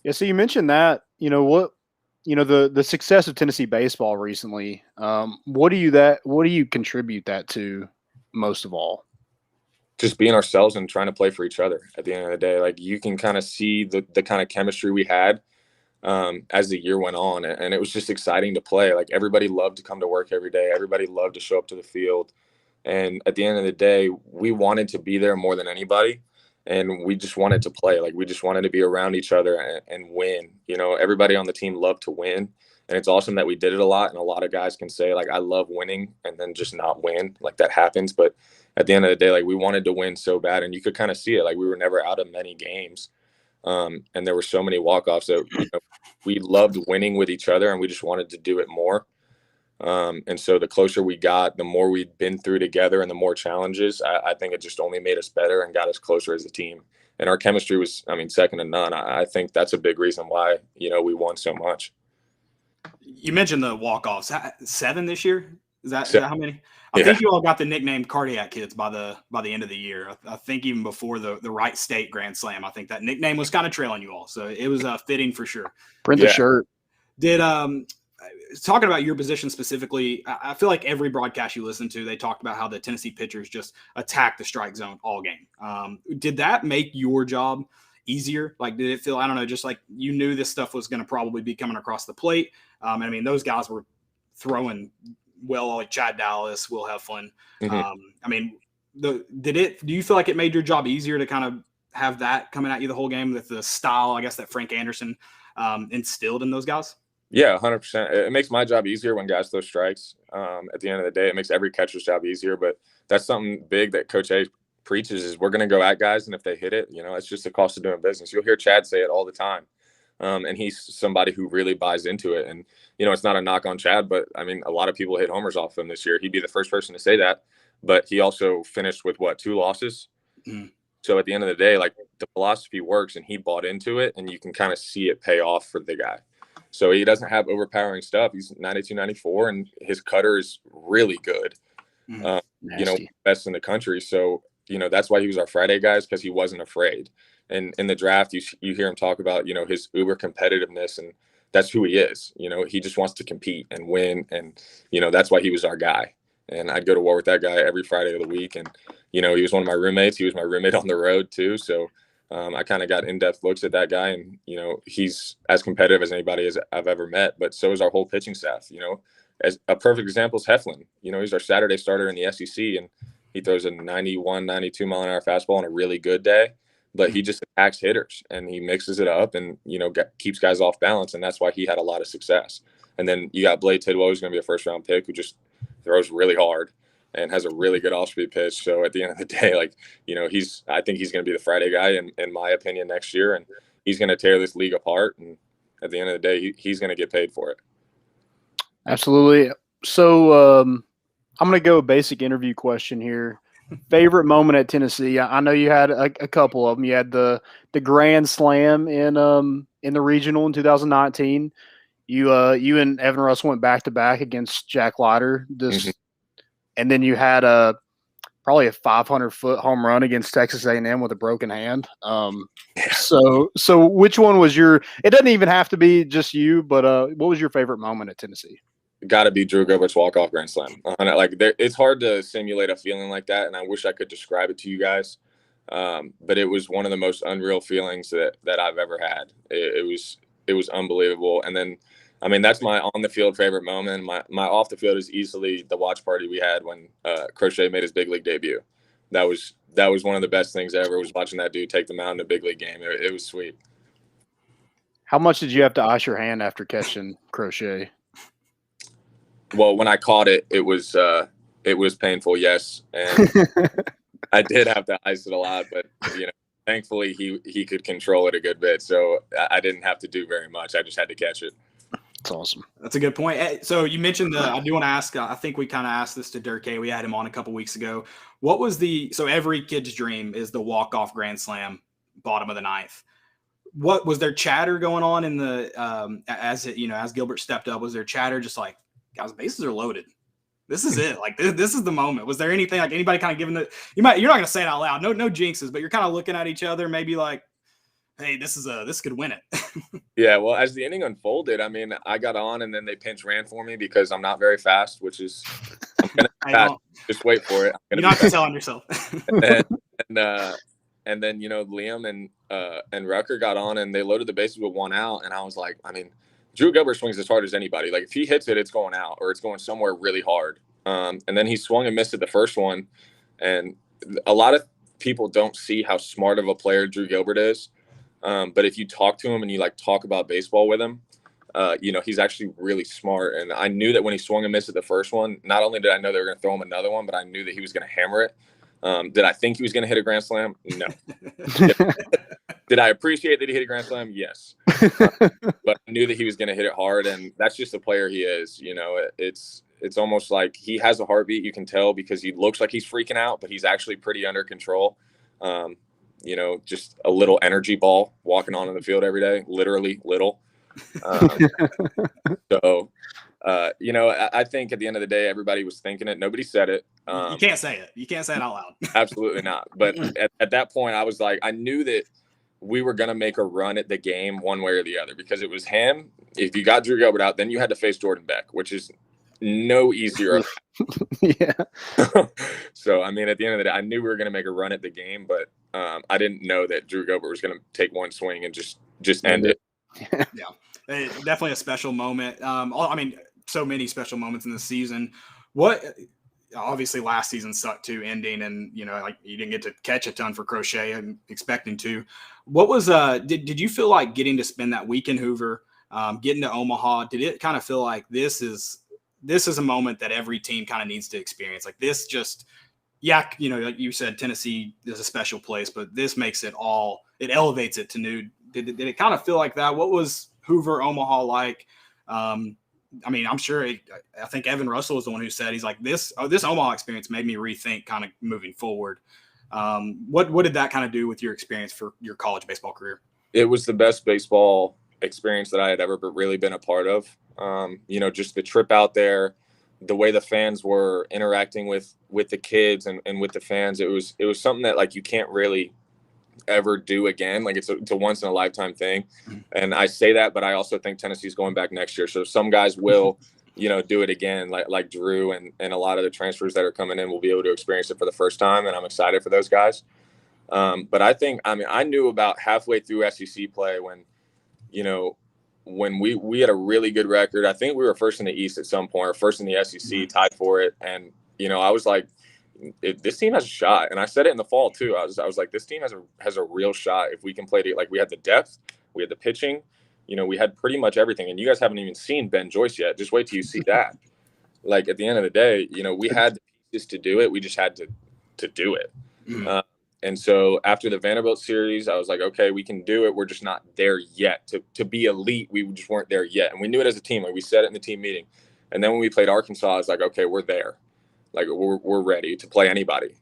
Yeah, so you mentioned that, the success of Tennessee baseball recently. What do you contribute that to most of all? Just being ourselves and trying to play for each other at the end of the day. Like you can kind of see the kind of chemistry we had as the year went on, and it was just exciting to play. Like everybody loved to come to work every day. Everybody loved to show up to the field. And at the end of the day, we wanted to be there more than anybody. And we just wanted to play. Like we just wanted to be around each other and win. Everybody on the team loved to win. And it's awesome that we did it a lot. And a lot of guys can say, like, I love winning and then just not win. Like that happens. But at the end of the day, like we wanted to win so bad. And you could kind of see it. Like we were never out of many games. And there were so many walk-offs that we loved winning with each other and we just wanted to do it more. And so the closer we got, the more we'd been through together and the more challenges, I think it just only made us better and got us closer as a team. And our chemistry was, second to none. I think that's a big reason why, we won so much. You mentioned the walk-offs. 7 this year? Is that how many? I think you all got the nickname Cardiac Kids by the end of the year. I think even before the Wright State Grand Slam, I think that nickname was kind of trailing you all. So it was fitting for sure. Print the shirt. Did talking about your position specifically, I feel like every broadcast you listen to, they talked about how the Tennessee pitchers just attack the strike zone all game. Did that make your job easier? Like, did it feel, I don't know, just like you knew this stuff was going to probably be coming across the plate? I mean, those guys were throwing well, like Chad Dallas, Will Heflin. I mean, do you feel like it made your job easier to kind of have that coming at you the whole game with the style, I guess, that Frank Anderson instilled in those guys? Yeah, 100%. It makes my job easier when guys throw strikes. At the end of the day, it makes every catcher's job easier, but that's something big that Coach A preaches is we're going to go at guys, and if they hit it, it's just the cost of doing business. You'll hear Chad say it all the time. And he's somebody who really buys into it. And, it's not a knock on Chad, but I mean, a lot of people hit homers off him this year. He'd be the first person to say that, but he also finished with 2 losses. So at the end of the day, like the philosophy works and he bought into it and you can kind of see it pay off for the guy. So he doesn't have overpowering stuff. He's 92, 94 and his cutter is really good. Best in the country. So, that's why he was our Friday guys, because he wasn't afraid. And in the draft, you hear him talk about, his uber competitiveness, and that's who he is. He just wants to compete and win. And, that's why he was our guy. And I'd go to war with that guy every Friday of the week. And, he was one of my roommates. He was my roommate on the road too. So I kind of got in-depth looks at that guy, and, he's as competitive as anybody I've ever met, but so is our whole pitching staff. As a perfect example is Heflin. He's our Saturday starter in the SEC, and he throws a 91, 92 mile an hour fastball on a really good day, but he just attacks hitters and he mixes it up and, keeps guys off balance. And that's why he had a lot of success. And then you got Blade Tidwell, who's going to be a first round pick, who just throws really hard and has a really good off speed pitch. So at the end of the day, like, I think he's going to be the Friday guy in my opinion next year, and he's going to tear this league apart. And at the end of the day, he's going to get paid for it. Absolutely. So I'm going to go a basic interview question here. Favorite moment at Tennessee? I know you had a couple of them. You had the Grand Slam in the regional in 2019. You and Evan Russ went back to back against Jack Leiter. And then you had probably a 500-foot home run against Texas A&M with a broken hand. So which one was your? It doesn't even have to be just you, but what was your favorite moment at Tennessee? Got to be Drew Gilbert's walk-off grand slam. It's hard to simulate a feeling like that, and I wish I could describe it to you guys. But it was one of the most unreal feelings that I've ever had. It was unbelievable. And then, I mean, that's my on-the-field favorite moment. My off-the-field is easily the watch party we had when Crochet made his big league debut. That was one of the best things ever, was watching that dude take the mound in a big league game. It was sweet. How much did you have to ice your hand after catching Crochet? Well, when I caught it, it was painful, yes, and I did have to ice it a lot. But thankfully he could control it a good bit, so I didn't have to do very much. I just had to catch it. That's awesome. That's a good point. So you mentioned I do want to ask. I think we kind of asked this to Dirk A. We had him on a couple weeks ago. What was so every kid's dream is the walk-off grand slam, bottom of the ninth. What was there chatter going on in the as Gilbert stepped up? Was there chatter just like, guys, bases are loaded, this is it, like this is the moment? Was there anything like anybody kind of giving you're not going to say it out loud, no jinxes, but you're kind of looking at each other maybe like, hey, this could win it? Yeah, well, as the inning unfolded, I mean, I got on and then they pinch ran for me because I'm not very fast, which is I'm gonna be fast. Just wait for it. You're not telling yourself. and then Liam and Rucker got on and they loaded the bases with one out, and I was like, I mean, Drew Gilbert swings as hard as anybody. Like, if he hits it, it's going out or it's going somewhere really hard. And then he swung and missed at the first one. And a lot of people don't see how smart of a player Drew Gilbert is. But if you talk to him and you talk about baseball with him, he's actually really smart. And I knew that when he swung and missed at the first one, not only did I know they were going to throw him another one, but I knew that he was going to hammer it. Did I think he was going to hit a grand slam? No. Did I appreciate that he hit a grand slam? Yes. But I knew that he was going to hit it hard, and that's just the player he is. It's almost like he has a heartbeat. You can tell because he looks like he's freaking out, but he's actually pretty under control. Just a little energy ball walking on in the field every day, literally little. So I think at the end of the day, everybody was thinking it. Nobody said it. You can't say it. You can't say it out loud. Absolutely not. But at that point, I was like, I knew that we were going to make a run at the game one way or the other, because it was him. If you got Drew Gilbert out, then you had to face Jordan Beck, which is no easier. Yeah. So, I mean, at the end of the day, I knew we were going to make a run at the game, but I didn't know that Drew Gilbert was going to take one swing and just end it. Yeah, definitely a special moment. I mean, so many special moments in the season. Obviously last season sucked too, ending, and like you didn't get to catch a ton for Crochet. I'm expecting to. What was did you feel like getting to spend that week in Hoover, getting to Omaha? Did it kind of feel like this is a moment that every team kind of needs to experience? Like this, just like you said, Tennessee is a special place, but this makes it elevates it to new. Did it kind of feel like that? What was Hoover, Omaha like? I mean, I'm sure. I think Evan Russell was the one who said, he's like, this Omaha experience made me rethink kind of moving forward. What did that kind of do with your experience for your college baseball career? It was the best baseball experience that I had ever really been a part of. Just the trip out there, the way the fans were interacting with the kids and with the fans. It was something that like you can't really ever do again. Like it's a once in a lifetime thing. And I say that, but I also think Tennessee's going back next year. So some guys will, do it again, like Drew and a lot of the transfers that are coming in will be able to experience it for the first time. And I'm excited for those guys. But I knew about halfway through SEC play when we had a really good record. I think we were first in the East at some point, or first in the SEC, tied for it. And, I was like, this team has a shot. And I said it in the fall too. I was like, this team has a real shot if we can play it. Like we had the depth, we had the pitching, we had pretty much everything. And you guys haven't even seen Ben Joyce yet. Just wait till you see that. Like at the end of the day, we had the pieces to do it. We just had to do it. And so after the Vanderbilt series, I was like, okay, we can do it. We're just not there yet. To be elite, we just weren't there yet. And we knew it as a team. Like we said it in the team meeting. And then when we played Arkansas, I was like, okay, we're there. Like we're ready to play anybody.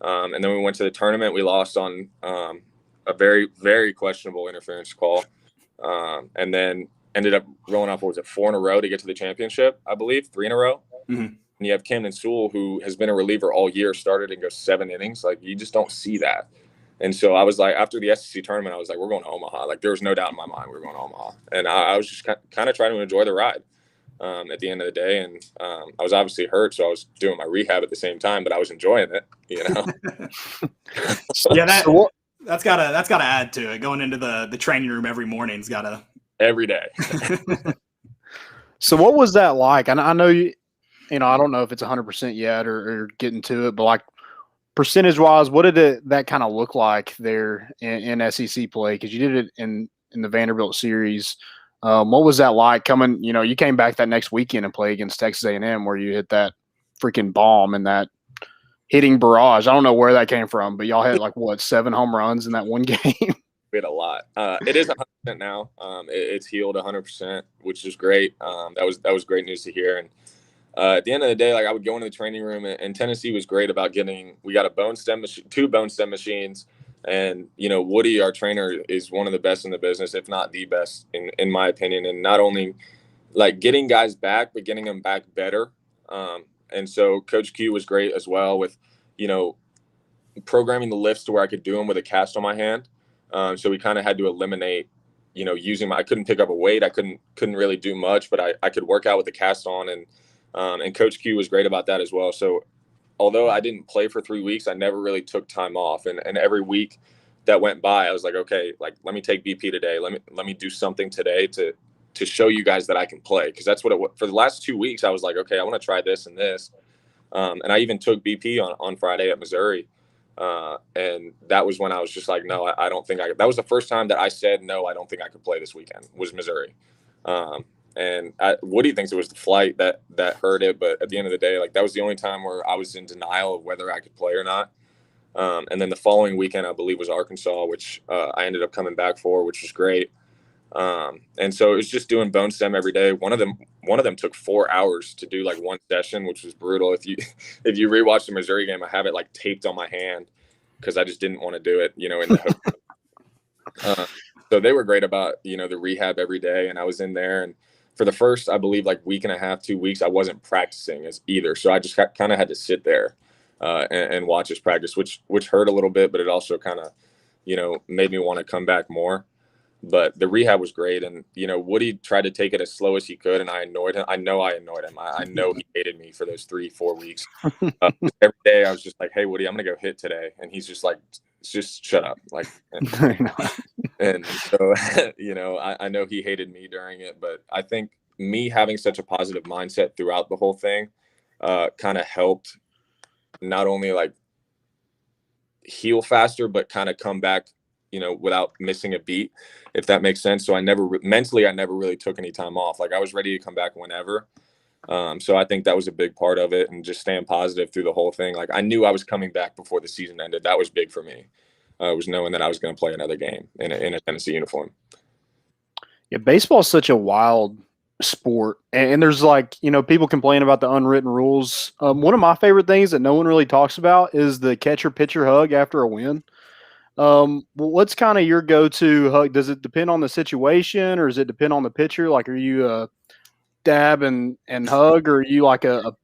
And then we went to the tournament. We lost on a very, very questionable interference call. And then ended up rolling off, 4 in a row to get to the championship, I believe, 3 in a row. Mm-hmm. And you have Camden Sewell, who has been a reliever all year, started and goes 7 innings. Like you just don't see that. And so I was like, after the SEC tournament, I was like, we're going to Omaha. Like there was no doubt in my mind we were going to Omaha. And I was just kind of trying to enjoy the ride. At the end of the day. And I was obviously hurt, so I was doing my rehab at the same time, but I was enjoying it, Yeah, that's gotta add to it. Going into the training room every morning's gotta every day. So what was that like? And I know I don't know if it's 100% yet or getting to it, but like percentage wise, what did that kind of look like there in SEC play? Because you did it in the Vanderbilt series. What was that like coming? You came back that next weekend and played against Texas A&M, where you hit that freaking bomb and that hitting barrage. I don't know where that came from, but y'all had 7 home runs in that one game. We had a lot. It is 100% now. It's healed 100%, which is great. That was great news to hear. And at the end of the day, I would go into the training room, and Tennessee was great about we got a bone stem machine, 2 bone stem machines. And, Woody, our trainer, is one of the best in the business, if not the best, in my opinion. And not only getting guys back, but getting them back better. And so Coach Q was great as well with, programming the lifts to where I could do them with a cast on my hand. So we kind of had to eliminate, using I couldn't pick up a weight. I couldn't really do much, but I could work out with the cast on. And Coach Q was great about that as well. So although I didn't play for 3 weeks, I never really took time off. And every week that went by, I was like, okay, let me take BP today. Let me do something today to show you guys that I can play. Cause that's what for the last 2 weeks, I was like, okay, I want to try this and this. And I even took BP on Friday at Missouri. And that was when I was just like, no, I don't think that was the first time that I said, no, I don't think I could play this weekend, was Missouri. And Woody thinks it was the flight that hurt it. But at the end of the day, that was the only time where I was in denial of whether I could play or not. And then the following weekend, I believe, was Arkansas, which I ended up coming back for, which was great. And so it was just doing bone stem every day. One of them took 4 hours to do one session, which was brutal. If you rewatch the Missouri game, I have it taped on my hand because I just didn't want to do it, in the hotel. So they were great about, the rehab every day. And I was in there, and for the first, I believe, like week and a half, 2 weeks, I wasn't practicing as either. So I just kind of had to sit there and watch his practice, which hurt a little bit, but it also kind of, made me want to come back more. But the rehab was great. And, Woody tried to take it as slow as he could. And I annoyed him. I know I annoyed him. I know he hated me for those 3-4 weeks. Every day I was just like, hey, Woody, I'm going to go hit today. And he's just like, just shut up. Like, and so, I know he hated me during it, but I think me having such a positive mindset throughout the whole thing kind of helped not only like heal faster, but kind of come back, without missing a beat, if that makes sense. So I never really took any time off. Like I was ready to come back whenever. So I think that was a big part of it, and just staying positive through the whole thing. Like I knew I was coming back before the season ended. That was big for me. Was knowing that I was going to play another game in a Tennessee uniform. Yeah, baseball is such a wild sport, and there's like, people complain about the unwritten rules. One of my favorite things that no one really talks about is the catcher pitcher hug after a win. What's kind of your go-to hug? Does it depend on the situation, or does it depend on the pitcher? Like, are you a dab and hug, or are you like do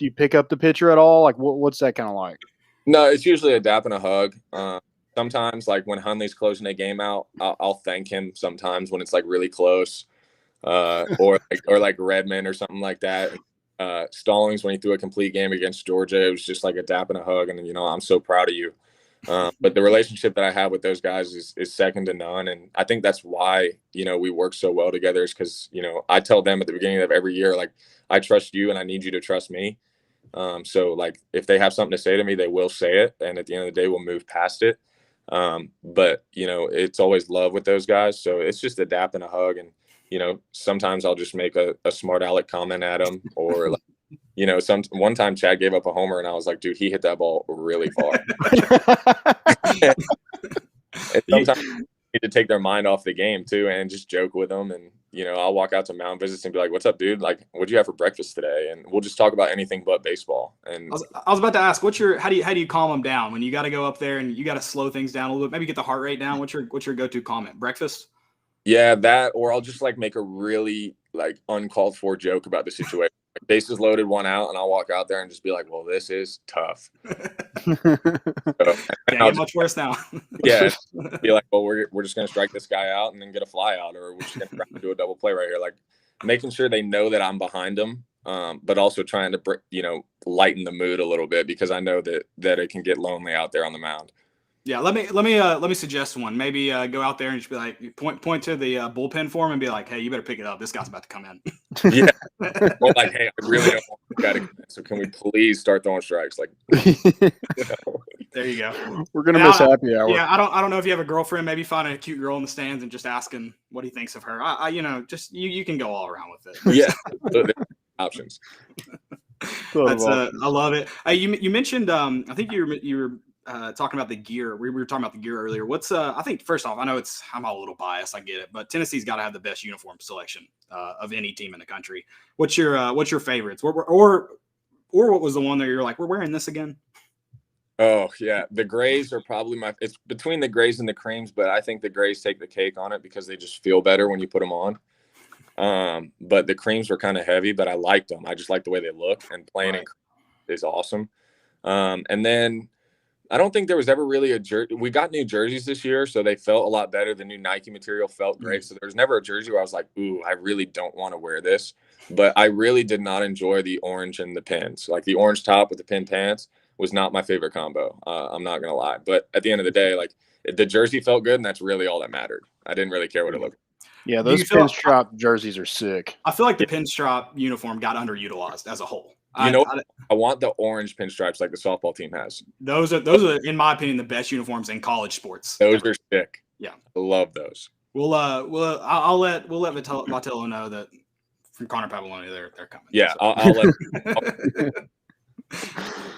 you pick up the pitcher at all? Like, what's that kind of like? No, it's usually a dap and a hug. Sometimes, like when Hundley's closing a game out, I'll thank him sometimes when it's like really close, or like Redmond or something like that. Stallings, when he threw a complete game against Georgia, it was just like a dap and a hug, and I'm so proud of you. But the relationship that I have with those guys is second to none, and I think that's why we work so well together. Is because I tell them at the beginning of every year, like, I trust you and I need you to trust me. So like if they have something to say to me, they will say it, and at the end of the day, we'll move past it. But it's always love with those guys, so it's just a dap and a hug. And sometimes I'll just make a smart aleck comment at them, or like, one time Chad gave up a homer and I was like, dude, he hit that ball really far. And sometimes you need to take their mind off the game too, and just joke with them. And I'll walk out to mound visits and be like, what's up, dude? Like, what'd you have for breakfast today? And we'll just talk about anything but baseball. And I was about to ask, how do you calm them down when you got to go up there and you got to slow things down a little bit, maybe get the heart rate down? What's your go-to comment? Breakfast? Yeah, that, or I'll just like make a really like uncalled for joke about the situation. Like, bases loaded, 1 out, and I'll walk out there and just be like, well, this is tough. Can't get much worse now. Yeah, be like, well, we're just gonna strike this guy out and then get a fly out, or we're just gonna do a double play right here. Like making sure they know that I'm behind them, but also trying to lighten the mood a little bit, because I know that it can get lonely out there on the mound. Yeah, let me suggest one. Maybe go out there and just be like, point to the bullpen for him and be like, hey, you better pick it up. This guy's about to come in. Yeah. Or like, hey, I really don't want this guy to come in, so can we please start throwing strikes? Like, there you go. We're gonna miss happy hour. Yeah, I don't know if you have a girlfriend. Maybe find a cute girl in the stands and just ask him what he thinks of her. Just you can go all around with it. Yeah, options. I love it. You mentioned I think you were talking about the gear. We were talking about the gear earlier. What's I think first off, I know I'm a little biased, I get it, but Tennessee's got to have the best uniform selection of any team in the country. What's your favorites, or what was the one that you're like, we're wearing this again? Oh yeah, the grays are probably it's between the grays and the creams, but I think the grays take the cake on it because they just feel better when you put them on. But the creams were kind of heavy, but I liked them. I just like the way they look, and playing in is awesome. And then I don't think there was ever really a jersey. We got new jerseys this year, so they felt a lot better. The new Nike material felt great. So there was never a jersey where I was like, ooh, I really don't want to wear this. But I really did not enjoy the orange and the pins. Like the orange top with the pin pants was not my favorite combo. I'm not going to lie. But at the end of the day, like the jersey felt good, and that's really all that mattered. I didn't really care what it looked like. Yeah, those pinstripe jerseys are sick. I feel like the pinstripe uniform got underutilized as a whole. I want the orange pinstripes like the softball team has. Those are, in my opinion, the best uniforms in college sports. Those are sick. Yeah, I love those. We'll let Vitello know that from Connor Pavolony they're coming. Yeah, so. I'll let.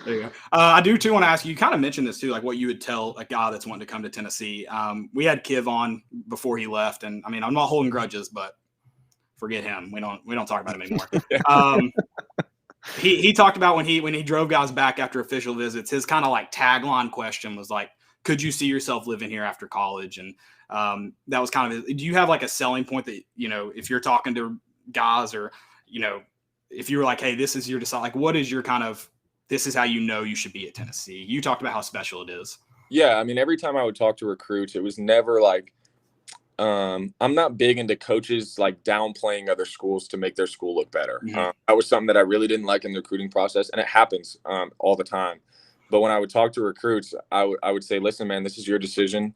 There you go. I do too want to ask you. You kind of mentioned this too, like what you would tell a guy that's wanting to come to Tennessee. We had Kiv on before he left, and I mean, I'm not holding grudges, but forget him. We don't talk about him anymore. He talked about when he drove guys back after official visits, his kind of like tagline question was like, could you see yourself living here after college? And that was kind of, do you have like a selling point that, if you're talking to guys, or, you know, if you were like, hey, this is your decide, like, what is your kind of, this is how you know you should be at Tennessee? You talked about how special it is. Yeah, I mean, every time I would talk to recruits, it was never like, I'm not big into coaches like downplaying other schools to make their school look better. Mm-hmm. That was something that I really didn't like in the recruiting process, and it happens all the time. But when I would talk to recruits, I would say, listen, man, this is your decision.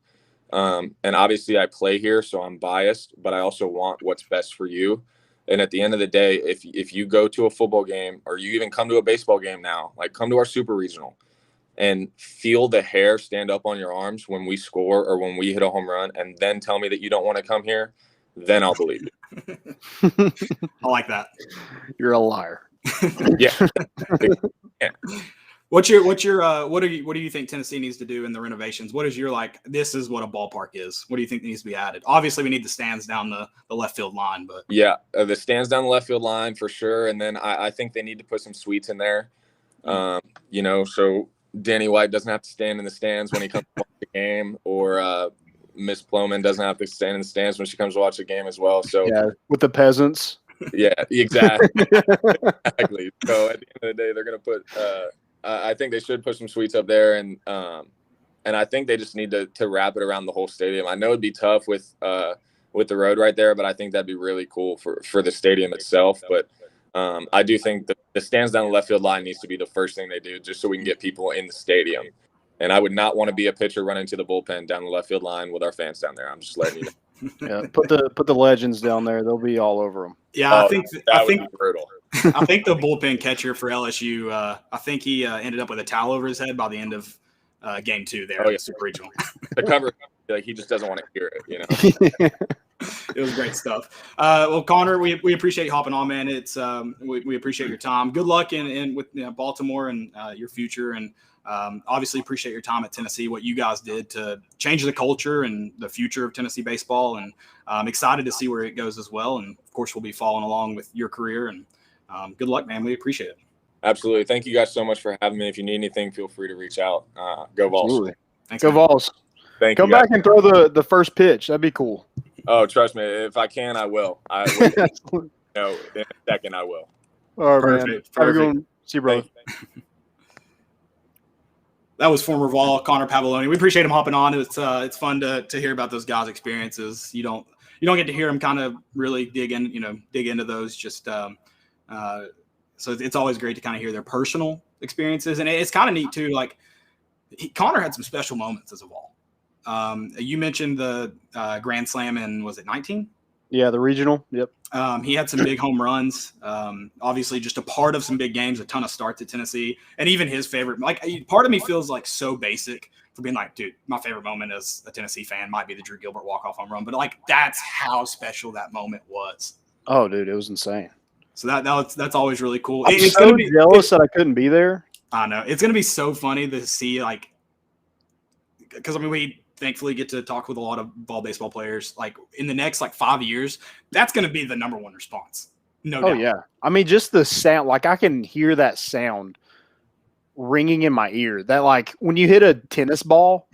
And obviously I play here, so I'm biased, but I also want what's best for you. And at the end of the day, if you go to a football game, or you even come to a baseball game now, like come to our super regional and feel the hair stand up on your arms when we score or when we hit a home run, and then tell me that you don't want to come here, then I'll believe you. I like that. You're a liar. Yeah. Yeah. What do you think Tennessee needs to do in the renovations? What is your, like, this is what a ballpark is? What do you think needs to be added? Obviously, we need the stands down the left field line, but yeah, the stands down the left field line for sure. And then I think they need to put some suites in there. You know, so Danny White doesn't have to stand in the stands when he comes to watch the game, or Miss Plowman doesn't have to stand in the stands when she comes to watch the game as well. So yeah, with the peasants. Yeah, exactly. Exactly. So at the end of the day, they're going to put I think they should put some suites up there, and I think they just need to wrap it around the whole stadium. I know it'd be tough with the road right there, but I think that'd be really cool for the stadium itself. But I do think the stands down the left field line needs to be the first thing they do, just so we can get people in the stadium. And I would not want to be a pitcher running to the bullpen down the left field line with our fans down there. I'm just letting you know. Yeah, put the legends down there. They'll be all over them. Yeah, I think would be brutal. I think the bullpen catcher for LSU, I think he ended up with a towel over his head by the end of game 2 there in the Super Regional. The cover, like, he just doesn't want to hear it, you know. It was great stuff. Well, Connor, we appreciate you hopping on, man. It's we appreciate your time. Good luck in with Baltimore and your future, and obviously appreciate your time at Tennessee, what you guys did to change the culture and the future of Tennessee baseball, and I'm excited to see where it goes as well. And of course, we'll be following along with your career, and good luck, man. We appreciate it. Absolutely. Thank you guys so much for having me. If you need anything, feel free to reach out. Go Vols. Absolutely. Thanks, Go man. Vols. Thank Come you. back and throw the first pitch. That'd be cool. Oh, trust me. If I can, I will. I will. No, in a second, I will. All right, man. Perfect. Have a good one. See you, brother. That was former Vol Connor Pavolony. We appreciate him hopping on. It's fun to hear about those guys' experiences. You don't get to hear them kind of really dig into those. Just so it's always great to kind of hear their personal experiences, and it's kind of neat too. Like Connor had some special moments as a Vol. You mentioned the Grand Slam in, was it 19? Yeah, the regional. Yep. He had some big home runs. Obviously, just a part of some big games, a ton of starts at Tennessee, and even his favorite. Like, part of me feels like so basic for being like, dude, my favorite moment as a Tennessee fan might be the Drew Gilbert walk-off home run, but like that's how special that moment was. Oh, dude, it was insane. So that's always really cool. I'm so jealous that I couldn't be there. I know it's gonna be so funny to see, like, because I mean we thankfully get to talk with a lot of ball baseball players. Like in the next 5 years, that's going to be the number one response. No doubt. Oh yeah. I mean, just the sound, like I can hear that sound ringing in my ear. That like when you hit a tennis ball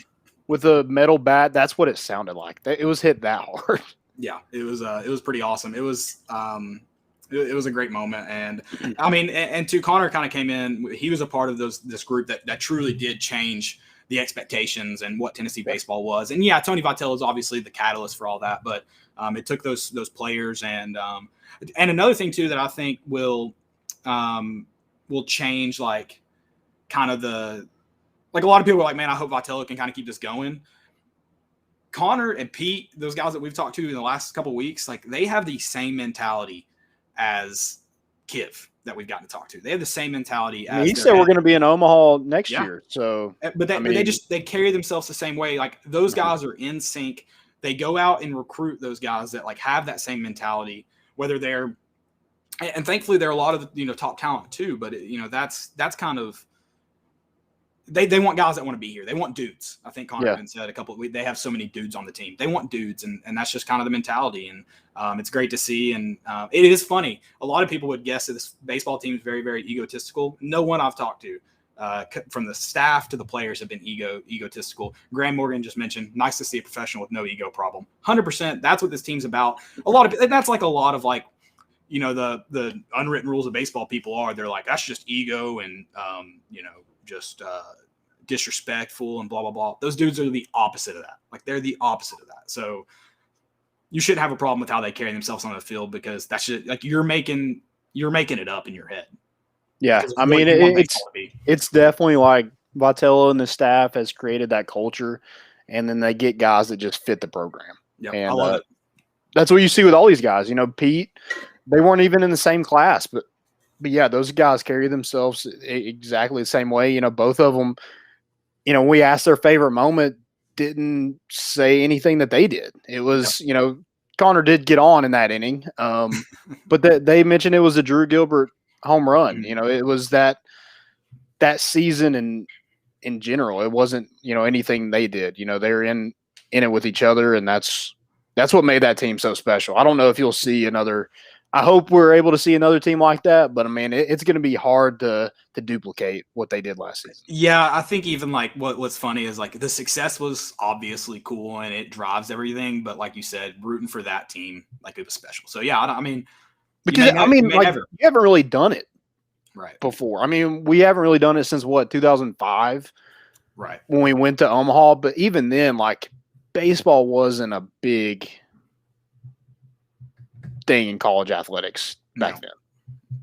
with a metal bat, that's what it sounded like. It was hit that hard. Yeah, it was pretty awesome. It was a great moment. And I mean, and to Connor kind of came in, he was a part of this group that truly did change the expectations and what Tennessee baseball was. And yeah, Tony Vitello is obviously the catalyst for all that, but it took those players and another thing too that I think will change, like kind of a lot of people are like, man, I hope Vitello can kind of keep this going. Connor and Pete, those guys that we've talked to in the last couple of weeks, like they have the same mentality as Kiv that we've gotten to talk to. They have the same mentality. He said we're going to be in Omaha next year. So, but they carry themselves the same way. Like those guys are in sync. They go out and recruit those guys that like have that same mentality, whether they're, and thankfully there are a lot of, top talent too, but that's kind of, they want guys that want to be here. They want dudes. I think Connor even said they have so many dudes on the team. They want dudes, and that's just kind of the mentality. And it's great to see. And it is funny. A lot of people would guess that this baseball team is very, very egotistical. No one I've talked to, from the staff to the players, have been egotistical. Graham Morgan just mentioned, nice to see a professional with no ego problem. 100%. That's what this team's about. That's like a lot of like you know, the unwritten rules of baseball people are. They're like, that's just ego and, you know, just disrespectful and blah, blah, blah. Those dudes are the opposite of that. Like, they're the opposite of that. So you shouldn't have a problem with how they carry themselves on the field, because that's just like you're making it up in your head. Yeah, I mean, it's definitely like Vitello and the staff has created that culture, and then they get guys that just fit the program. Yeah, and I love it. That's what you see with all these guys. You know, Pete, they weren't even in the same class, but yeah, those guys carry themselves exactly the same way. You know, both of them, you know, we asked their favorite moment, didn't say anything that they did. It was, you know, Connor did get on in that inning, but they mentioned it was a Drew Gilbert home run. You know, it was that season and in general, it wasn't, you know, anything they did. You know, they're in it with each other, and that's what made that team so special. I don't know if you'll see another. I hope we're able to see another team like that, but I mean, it's going to be hard to duplicate what they did last season. Yeah, I think even like what's funny is like the success was obviously cool and it drives everything, but like you said, rooting for that team, like, it was special. So yeah, I mean, because like, you haven't really done it right before. I mean, we haven't really done it since 2005, right, when we went to Omaha. But even then, like, baseball wasn't a big thing in college athletics back then.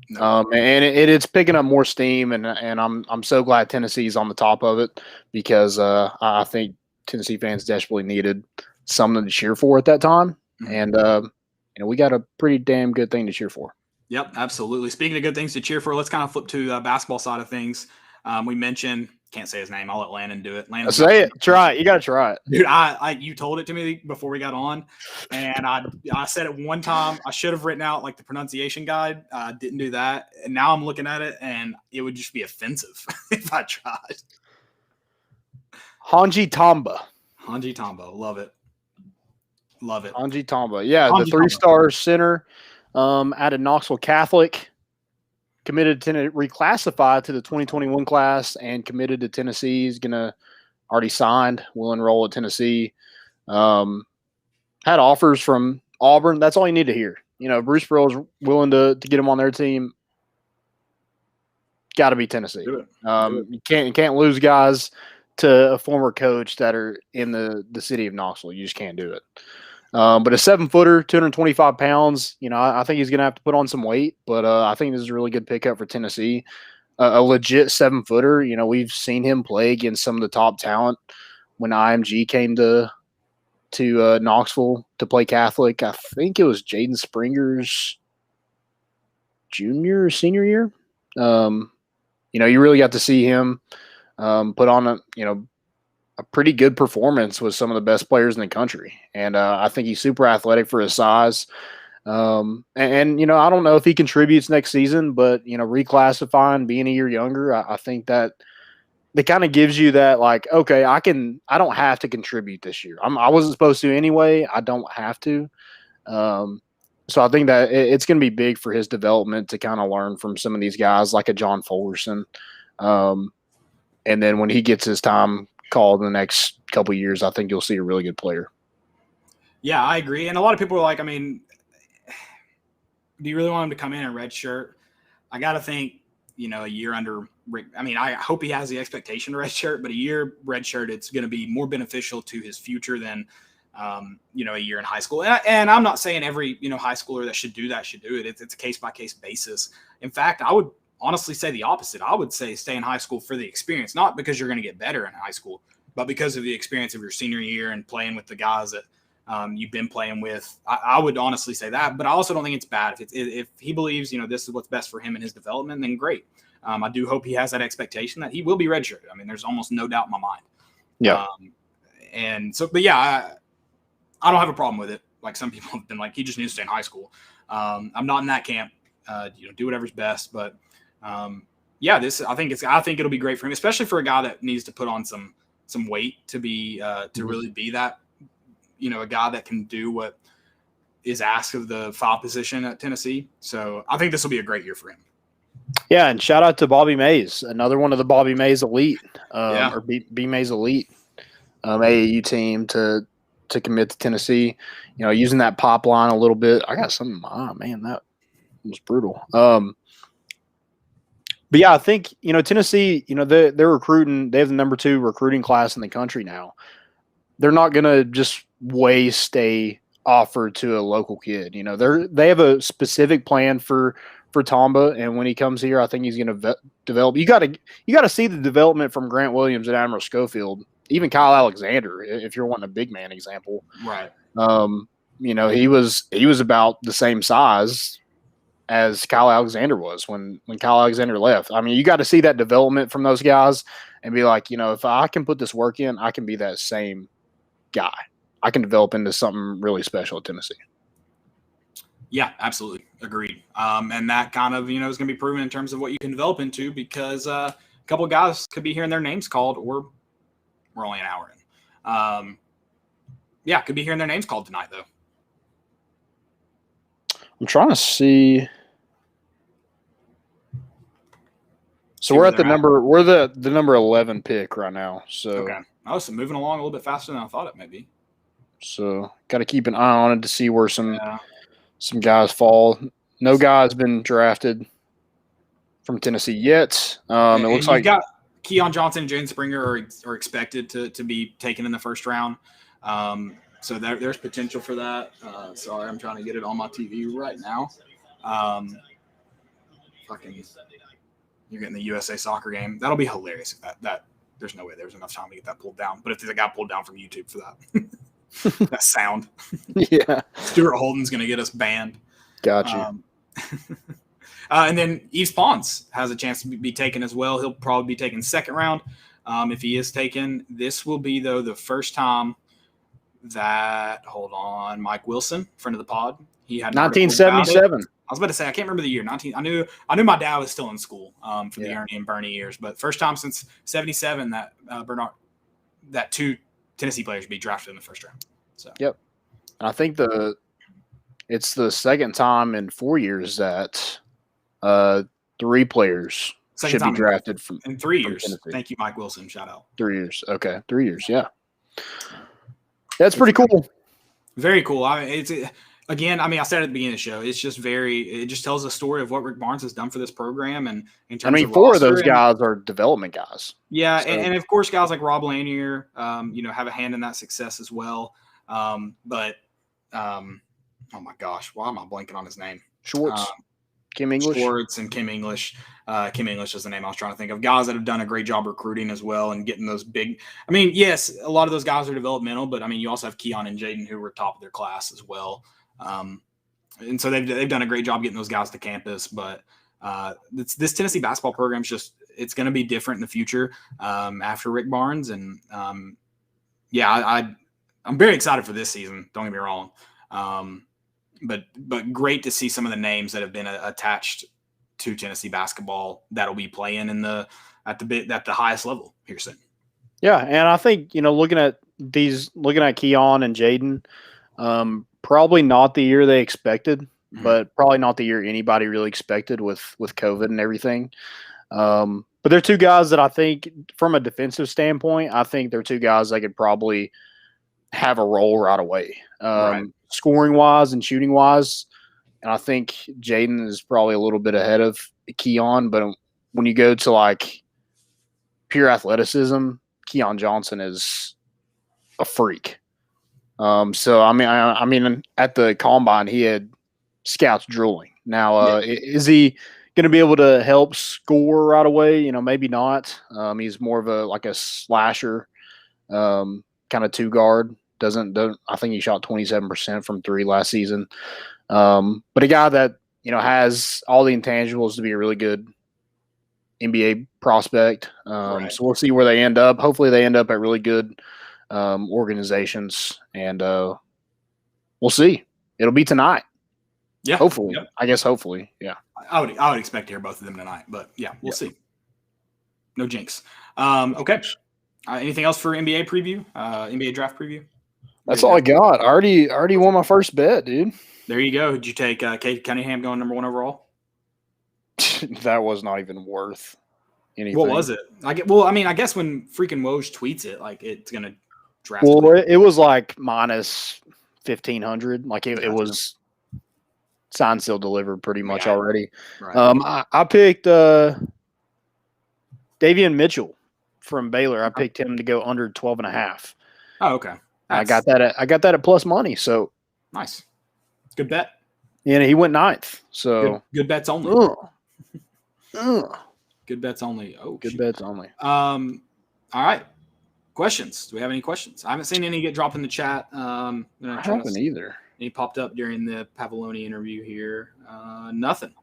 No. And it's picking up more steam, and I'm so glad Tennessee's on the top of it, because I think Tennessee fans desperately needed something to cheer for at that time, and you know, we got a pretty damn good thing to cheer for. Yep, absolutely. Speaking of good things to cheer for, let's kind of flip to the basketball side of things. We mentioned, can't say his name. I'll let Landon do it. Landon, say it. Try it. You got to try it. Dude, you told it to me before we got on, and I said it one time. I should have written out like the pronunciation guide. I didn't do that, and now I'm looking at it, and it would just be offensive if I tried. Handje Tamba. Handje Tamba. Love it. Love it. Handje Tamba. Yeah, Handje the 3-star center out of Knoxville Catholic. Committed to reclassify to the 2021 class and committed to Tennessee. He's already signed, will enroll at Tennessee. Had offers from Auburn. That's all you need to hear. You know, Bruce Pearl's willing to get him on their team. Got to be Tennessee. You can't lose guys to a former coach that are in the city of Knoxville. You just can't do it. But a 7-footer, 225 pounds, you know, I think he's going to have to put on some weight, but I think this is a really good pickup for Tennessee. A legit 7-footer, you know, we've seen him play against some of the top talent. When IMG came to Knoxville to play Catholic, I think it was Jaden Springer's junior or senior year. You know, you really got to see him put on a pretty good performance with some of the best players in the country. And I think he's super athletic for his size. And, you know, I don't know if he contributes next season, but, you know, reclassifying, being a year younger, I think that it kind of gives you that, like, okay, I don't have to contribute this year. I wasn't supposed to anyway. I don't have to. So I think that it's going to be big for his development to kind of learn from some of these guys like a John Fulgerson. And then when he gets his time called in the next couple of years, I think you'll see a really good player. Yeah, I agree. And a lot of people are like, I mean, do you really want him to come in red shirt? I got to think, you know, a year under – I mean, I hope he has the expectation to red shirt, but a year red shirt, it's going to be more beneficial to his future than, you know, a year in high school. And I'm not saying every, you know, high schooler that should do it. It's a case-by-case basis. In fact, I would honestly say the opposite. I would say stay in high school for the experience, not because you're going to get better in high school, but because of the experience of your senior year and playing with the guys that you've been playing with. I would honestly say that, but I also don't think it's bad. If he believes, you know, this is what's best for him and his development, then great. I do hope he has that expectation that he will be redshirted. I mean, there's almost no doubt in my mind. Yeah. And so, but yeah, I don't have a problem with it. Like some people have been like, he just needs to stay in high school. I'm not in that camp. You know, do whatever's best, but yeah, I think it'll be great for him, especially for a guy that needs to put on some weight to be to really be that, you know, a guy that can do what is asked of the 5 position at Tennessee. So I think this will be a great year for him. Yeah, and shout out to Bobby Mays, another one of the Bobby Mays elite, or B Mays elite AAU team to commit to Tennessee. You know, using that pop line a little bit. I got some. Oh man, was brutal. But yeah, I think, Tennessee, they're recruiting. They have the number 2 recruiting class in the country now. They're not going to just waste a offer to a local kid. They have a specific plan for Tamba, and when he comes here, I think he's going to develop. You got to see the development from Grant Williams and Admiral Schofield, even Kyle Alexander, if you're wanting a big man example. Right. He was about the same size as Kyle Alexander was when Kyle Alexander left. I mean, you got to see that development from those guys and be like, if I can put this work in, I can be that same guy. I can develop into something really special at Tennessee. Yeah, absolutely. Agreed. And that kind of, is going to be proven in terms of what you can develop into, because a couple of guys could be hearing their names called, or we're only an hour in. Could be hearing their names called tonight, though. I'm trying to see. So we're at the number. We're the number 11 pick right now. So okay. Oh, so moving along a little bit faster than I thought it may be. So got to keep an eye on it to see where some guys fall. No guy's been drafted from Tennessee yet. It looks like got Keon Johnson and Jaden Springer are expected to be taken in the first round. So there's potential for that. Sorry, I'm trying to get it on my TV right now. You're getting the USA soccer game. That'll be hilarious. That there's no way there's enough time to get that pulled down. But if it got pulled down from YouTube for that, that sound. Yeah. Stuart Holden's going to get us banned. Got you. And then Yves Pons has a chance to be taken as well. He'll probably be taken second round. If he is taken, this will be, though, the first time that, Mike Wilson, friend of the pod, he had 1977. I was about to say, I can't remember the year. I knew my dad was still in school for the Ernie and Bernie years, but first time since 77 that 2 Tennessee players be drafted in the first round. So yep, and I think it's the second time in 4 years that 3 players should be drafted in 3 years. Tennessee. Thank you, Mike Wilson. Shout out. 3 years. Okay, 3 years. Yeah, that's pretty cool. Very cool. I said at the beginning of the show, it just tells the story of what Rick Barnes has done for this program. And in terms of 4 of those guys are development guys. Yeah. So. And of course, guys like Rob Lanier, have a hand in that success as well. Oh my gosh, why am I blanking on his name? Schwartz. Kim English. Schwartz and Kim English. Kim English is the name I was trying to think of. Guys that have done a great job recruiting as well and getting those big. Yes, a lot of those guys are developmental, but you also have Keon and Jaden who were top of their class as well. And so they've done a great job getting those guys to campus. But this Tennessee basketball program it's going to be different in the future after Rick Barnes. And I'm very excited for this season. Don't get me wrong. But great to see some of the names that have been attached to Tennessee basketball that'll be playing at the highest level here soon. Yeah, and I think looking at Keon and Jaden, probably not the year they expected, but probably not the year anybody really expected with COVID and everything. But they're 2 guys that I think, from a defensive standpoint, I think they're 2 guys that could probably have a role right away. Right. Scoring wise and shooting wise. And I think Jaden is probably a little bit ahead of Keon, but when you go to pure athleticism, Keon Johnson is a freak. So at the combine, he had scouts drooling. Now, is he going to be able to help score right away? Maybe not. He's more of a slasher, kind of 2 guard. I think he shot 27% from 3 last season. But a guy that, has all the intangibles to be a really good NBA prospect. Right. So we'll see where they end up. Hopefully they end up at really good organizations, and we'll see. It'll be tonight. Yeah. Hopefully. Yep. I guess hopefully. Yeah. I would expect to hear both of them tonight, but we'll see. No jinx. Okay. Anything else for NBA preview? NBA draft preview? That's all I got. I already won my first bet, dude. There you go. Did you take Cade Cunningham going number 1 overall? That was not even worth anything. What was it? I guess when freaking Woj tweets it, it's going to draft. Well, it was minus 1,500. It was signed, still delivered pretty much already. Right. I picked Davian Mitchell from Baylor. I picked him to go under 12.5. Oh, okay. I got that at plus money. So nice. Good bet. Yeah, he went 9th. So good bets only. Good bets only. Oh, good bets only. All right. Questions? Do we have any questions? I haven't seen any get dropped in the chat. I haven't either. Any popped up during the Pavaloni interview here? Nothing.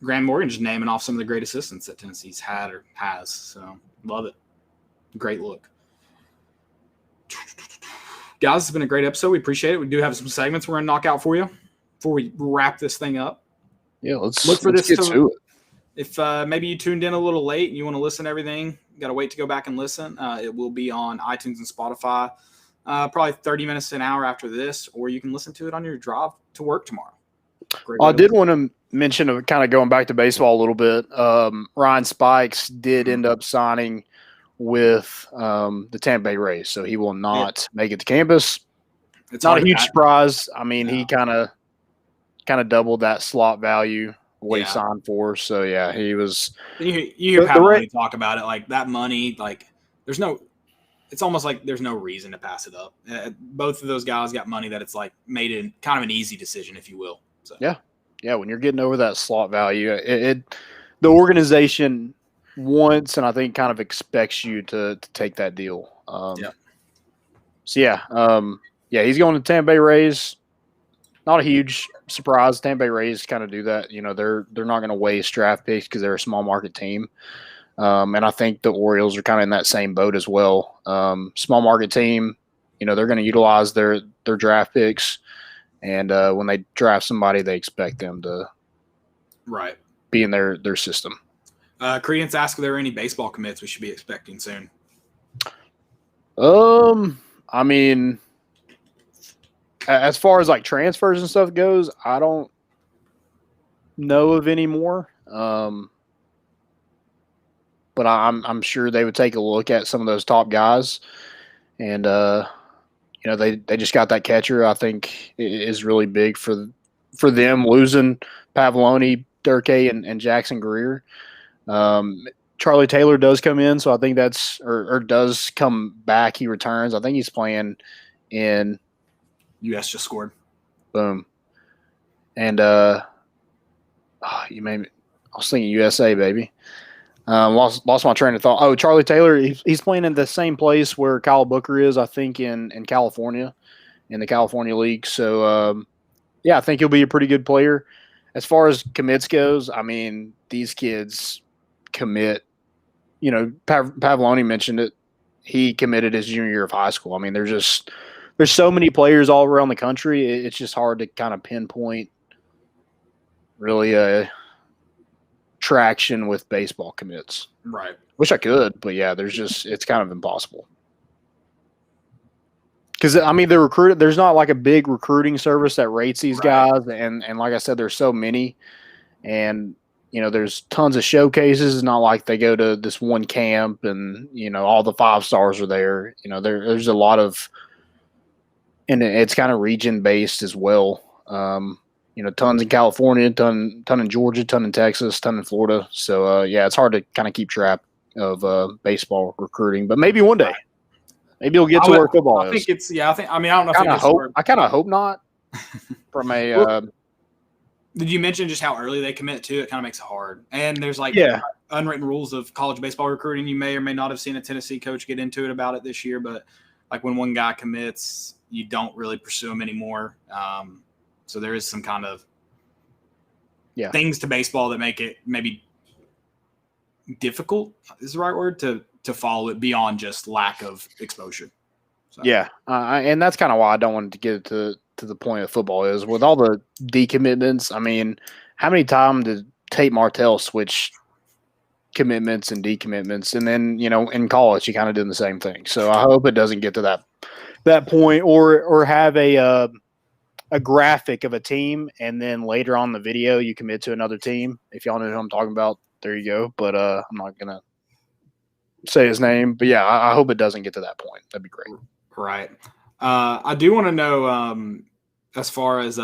Graham Morgan just naming off some of the great assistants that Tennessee's had or has. So love it. Great look. Guys, it's been a great episode. We appreciate it. We do have some segments we're going to knock out for you before we wrap this thing up. Yeah, let's get to it. If maybe you tuned in a little late and you want to listen to everything, you got to wait to go back and listen. It will be on iTunes and Spotify probably 30 minutes to an hour after this, or you can listen to it on your drive to work tomorrow. I did want to mention, kind of going back to baseball a little bit, Ryan Spikes did end up signing with the Tampa Bay Rays, so he will not make it to campus. It's not a huge surprise. I mean, he kind of doubled that slot value what he signed for. So yeah, he was. You hear Pavaloni talk about it, like that money, like there's no. It's almost like there's no reason to pass it up. Both of those guys got money that it's like made it kind of an easy decision, if you will. So. Yeah. When you're getting over that slot value, the organization wants and I think kind of expects you to take that deal. So he's going to Tampa Bay Rays. Not a huge surprise. Tampa Bay Rays kind of do that. You know, they're not going to waste draft picks because they're a small market team. And I think the Orioles are kind of in that same boat as well. Small market team, you know, they're going to utilize their draft picks. And when they draft somebody, they expect them to be in their system. Credence asked if there are any baseball commits we should be expecting soon. I mean, as far as like transfers and stuff goes, I don't know of any more. But I'm sure they would take a look at some of those top guys, and you know they just got that catcher. I think is really big for them losing Pavolony, Durkee, and Jackson Greer. Charlie Taylor does come in, so I think that's or does come back. He returns. I think he's playing in. U.S. just scored. Boom. And you made me. I was thinking USA, baby. Lost my train of thought. Oh, Charlie Taylor, he's playing in the same place where Kyle Booker is, I think, in California, in the California League. So, I think he'll be a pretty good player. As far as commits goes, I mean, these kids commit. You know, Pavolony mentioned it. He committed his junior year of high school. I mean, there's so many players all around the country. It's just hard to kind of pinpoint really a traction with baseball commits. Right. Wish I could, but yeah, it's kind of impossible. Because I mean, there's not like a big recruiting service that rates these guys, and like I said, there's so many, and you know, there's tons of showcases. It's not like they go to this one camp and you know all the 5 stars are there. You know, there's a lot of. And it's kind of region based as well. You know, tons in California, ton in Georgia, ton in Texas, ton in Florida. So it's hard to kind of keep track of baseball recruiting. But maybe one day, maybe you'll get to where football is. I think it's I don't know. I kind of hope not. From a. Did you mention just how early they commit to? It kind of makes it hard. And there's like unwritten rules of college baseball recruiting. You may or may not have seen a Tennessee coach get into it about it this year, but like when one guy commits, you don't really pursue him anymore. So there is some kind of things to baseball that make it maybe difficult is the right word to follow it beyond just lack of exposure. So. Yeah. And that's kind of why I don't want to get to the point of football is with all the decommitments. I mean, how many times did Tate Martell switch commitments and decommitments? And then, you know, in college, he kind of did the same thing. So I hope it doesn't get to that point or have a graphic of a team and then later on the video you commit to another team. If y'all know who I'm talking about, there you go. But I'm not gonna say his name. But yeah, I hope it doesn't get to that point. That'd be great. Right. I do want to know as far as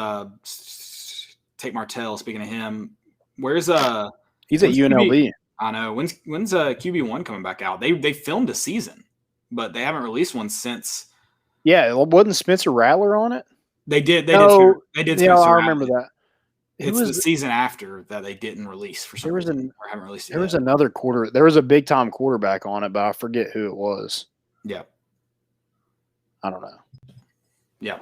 Tate Martell. Speaking of him, where's He's at UNLV. I know. When's QB1 coming back out? They filmed a season, but they haven't released one since. Yeah, wasn't Spencer Rattler on it? They did. They did. Yeah, I remember that. It's the season after that they didn't release for some reason. Or haven't released it. There was another quarter. There was a big time quarterback on it, but I forget who it was. Yeah. I don't know. Yeah.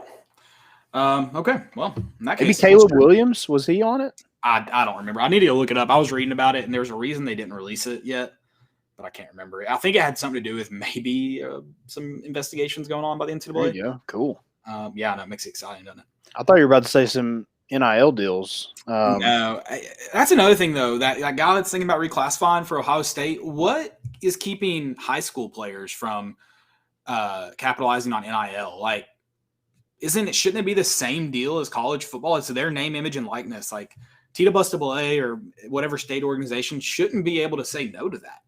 Okay. Well, in that maybe case, Caleb Williams, was he on it? I don't remember. I need to go look it up. I was reading about it, and there's a reason they didn't release it yet, but I can't remember it. I think it had something to do with maybe some investigations going on by the NCAA. There you go. Cool. Yeah, no, it makes it exciting, doesn't it? I thought you were about to say some NIL deals. No, that's another thing though. That guy that's thinking about reclassifying for Ohio State. What is keeping high school players from capitalizing on NIL? Like, shouldn't it be the same deal as college football? It's their name, image, and likeness. Like Tita Bustable or whatever state organization shouldn't be able to say no to that.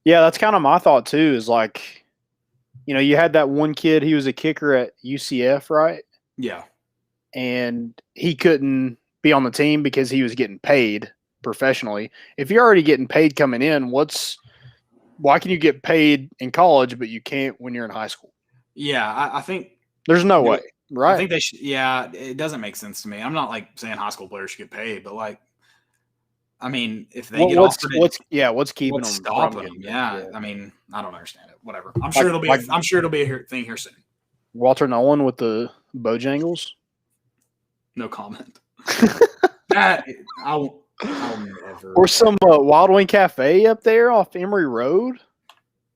Yeah, that's kind of my thought too. Is like, you had that one kid. He was a kicker at UCF, right? Yeah. And he couldn't be on the team because he was getting paid professionally. If you're already getting paid coming in, why can you get paid in college, but you can't when you're in high school? Yeah, I think there's no way, right? I think they should. Yeah, it doesn't make sense to me. I'm not like saying high school players should get paid, but like, I mean, if they get offered it, what's keeping them stopping them? Yeah, I mean, I don't understand it. Whatever. I'm sure it'll be a thing here soon. Walter Nolan with the Bojangles. No comment. I'll never. Or some Wild Wing Cafe up there off Emory Road.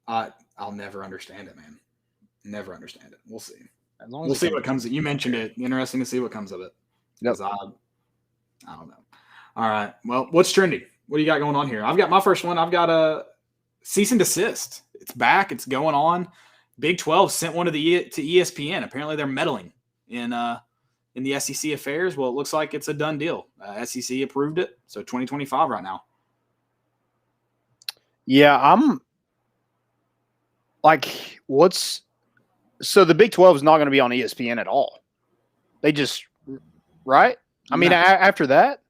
I'll never understand it, man. Never understand it. We'll see. We'll see what comes. You mentioned it. Interesting to see what comes of it. Yep. I don't know. All right. Well, what's trending? What do you got going on here? I've got my first one. I've got a cease and desist. It's back. It's going on. Big 12 sent one to ESPN. Apparently, they're meddling in the SEC affairs. Well, it looks like it's a done deal. SEC approved it. So 2025 right now. Yeah, I'm like, so the Big 12 is not going to be on ESPN at all. They just, right? I mean, after that.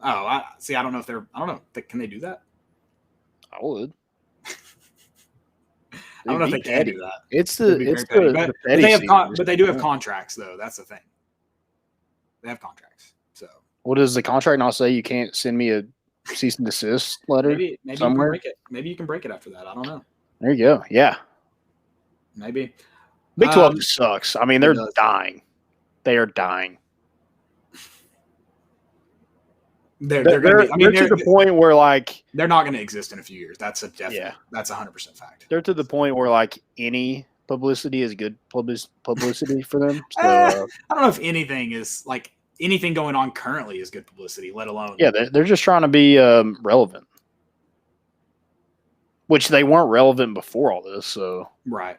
Oh, I don't know. Can they do that? I would. I don't know if they can do that. But they do have contracts, though. That's the thing. They have contracts. So what does the contract not say? You can't send me a cease and desist letter maybe somewhere? You can break it. Maybe you can break it after that. I don't know. There you go. Yeah. Maybe. Big 12 just sucks. I mean, they're dying. They are dying. They're to the point where like they're not going to exist in a few years. That's a definite. Yeah. That's 100% fact. They're to the point where like any publicity is good publicity for them. So, I don't know if anything is like anything going on currently is good publicity, let alone. Yeah, they're just trying to be relevant, which they weren't relevant before all this. So right.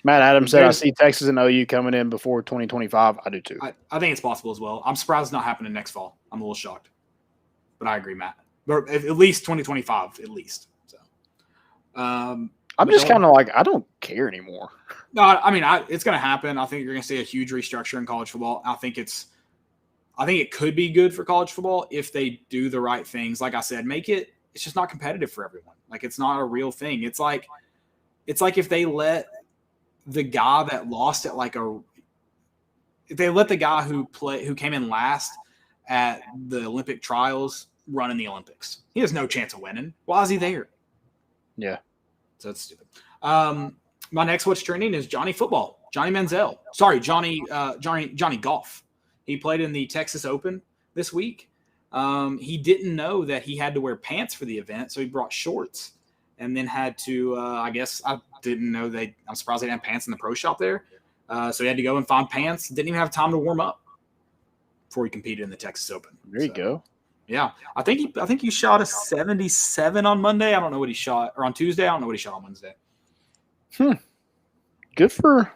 Matt Adams said, I see Texas and OU coming in before 2025. I do too. I think it's possible as well. I'm surprised it's not happening next fall. I'm a little shocked. But I agree, Matt. But at least 2025, at least. So, I'm just kind of like, I don't care anymore. No, I mean, it's going to happen. I think you're going to see a huge restructure in college football. I think it could be good for college football if they do the right things. Like I said, it's just not competitive for everyone. Like, it's not a real thing. It's like if they let the guy that lost at if they let the guy who came in last at the Olympic trials run in the Olympics, he has no chance of winning. Why is he there? Yeah. So it's stupid. My next what's trending is Johnny Football, Johnny Manziel. Sorry, Johnny Golf. He played in the Texas Open this week. He didn't know that he had to wear pants for the event, so he brought shorts. And then had to, I didn't know I'm surprised they didn't have pants in the pro shop there. So he had to go and find pants. Didn't even have time to warm up before he competed in the Texas Open. There you go. Yeah. I think he shot a 77 on Monday. I don't know what he shot. Or on Tuesday. I don't know what he shot on Wednesday. Good for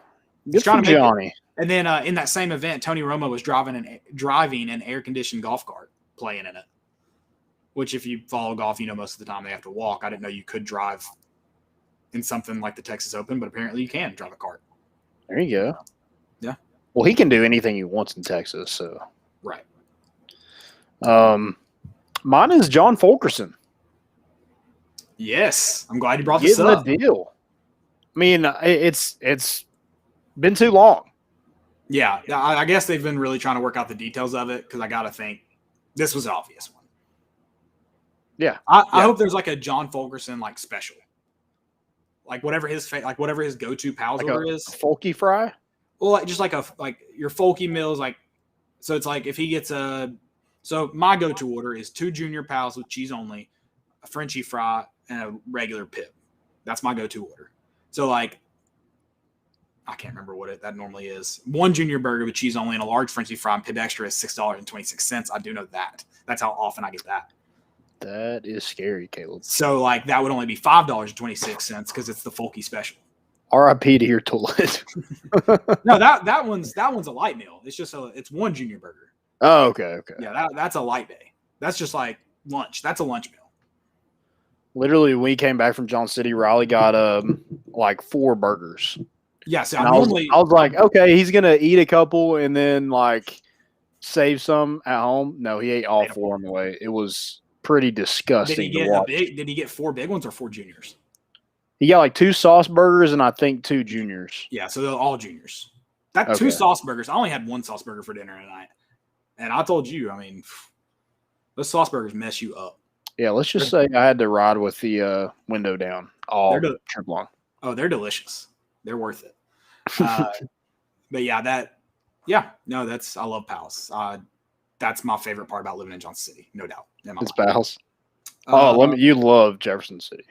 Johnny. And then in that same event, Tony Romo was driving an air-conditioned golf cart playing in it. Which, if you follow golf, most of the time they have to walk. I didn't know you could drive in something like the Texas Open, but apparently you can drive a cart. There you go. Well, he can do anything he wants in Texas. So Right. Mine is John Fulkerson. Yes, I'm glad you brought this Getting up. the deal. I mean, it's been too long. Yeah, I guess they've been really trying to work out the details of it because I got to think this was an obvious one. Yeah, I hope there's like a John Fulkerson like special, like whatever his go-to pals like order a is. Folky fry. Well, like just like your folky meals, like so it's like if he gets so my go-to order is 2 junior pals with cheese only, a Frenchie fry, and a regular pip. That's my go-to order. So like I can't remember what that normally is. 1 junior burger with cheese only and a large Frenchie fry and pip extra is $6.26. I do know that. That's how often I get that. That is scary, Caleb. So like that would only be $5.26 because it's the Folky special. R.I.P. to your toilet. No, that one's a light meal. It's 1 junior burger. Oh, okay. Yeah, that's a light day. That's just like lunch. That's a lunch meal. Literally, when we came back from John City, Riley got like 4 burgers. Yeah, so I was like, okay, he's gonna eat a couple and then like save some at home. No, he ate all 4 on the way. It was pretty disgusting to watch. Did he get 4 big ones or 4 juniors? He got like 2 sauce burgers and I think 2 juniors. Yeah, so they're all juniors. 2 sauce burgers. I only had 1 sauce burger for dinner tonight. And I told you, I mean, those sauce burgers mess you up. Yeah, let's just say I had to ride with the window down all trip long. Oh, they're delicious. They're worth it. But yeah, I love Pals. That's my favorite part about living in Johnson City, no doubt. It's Pals. You love Jefferson City.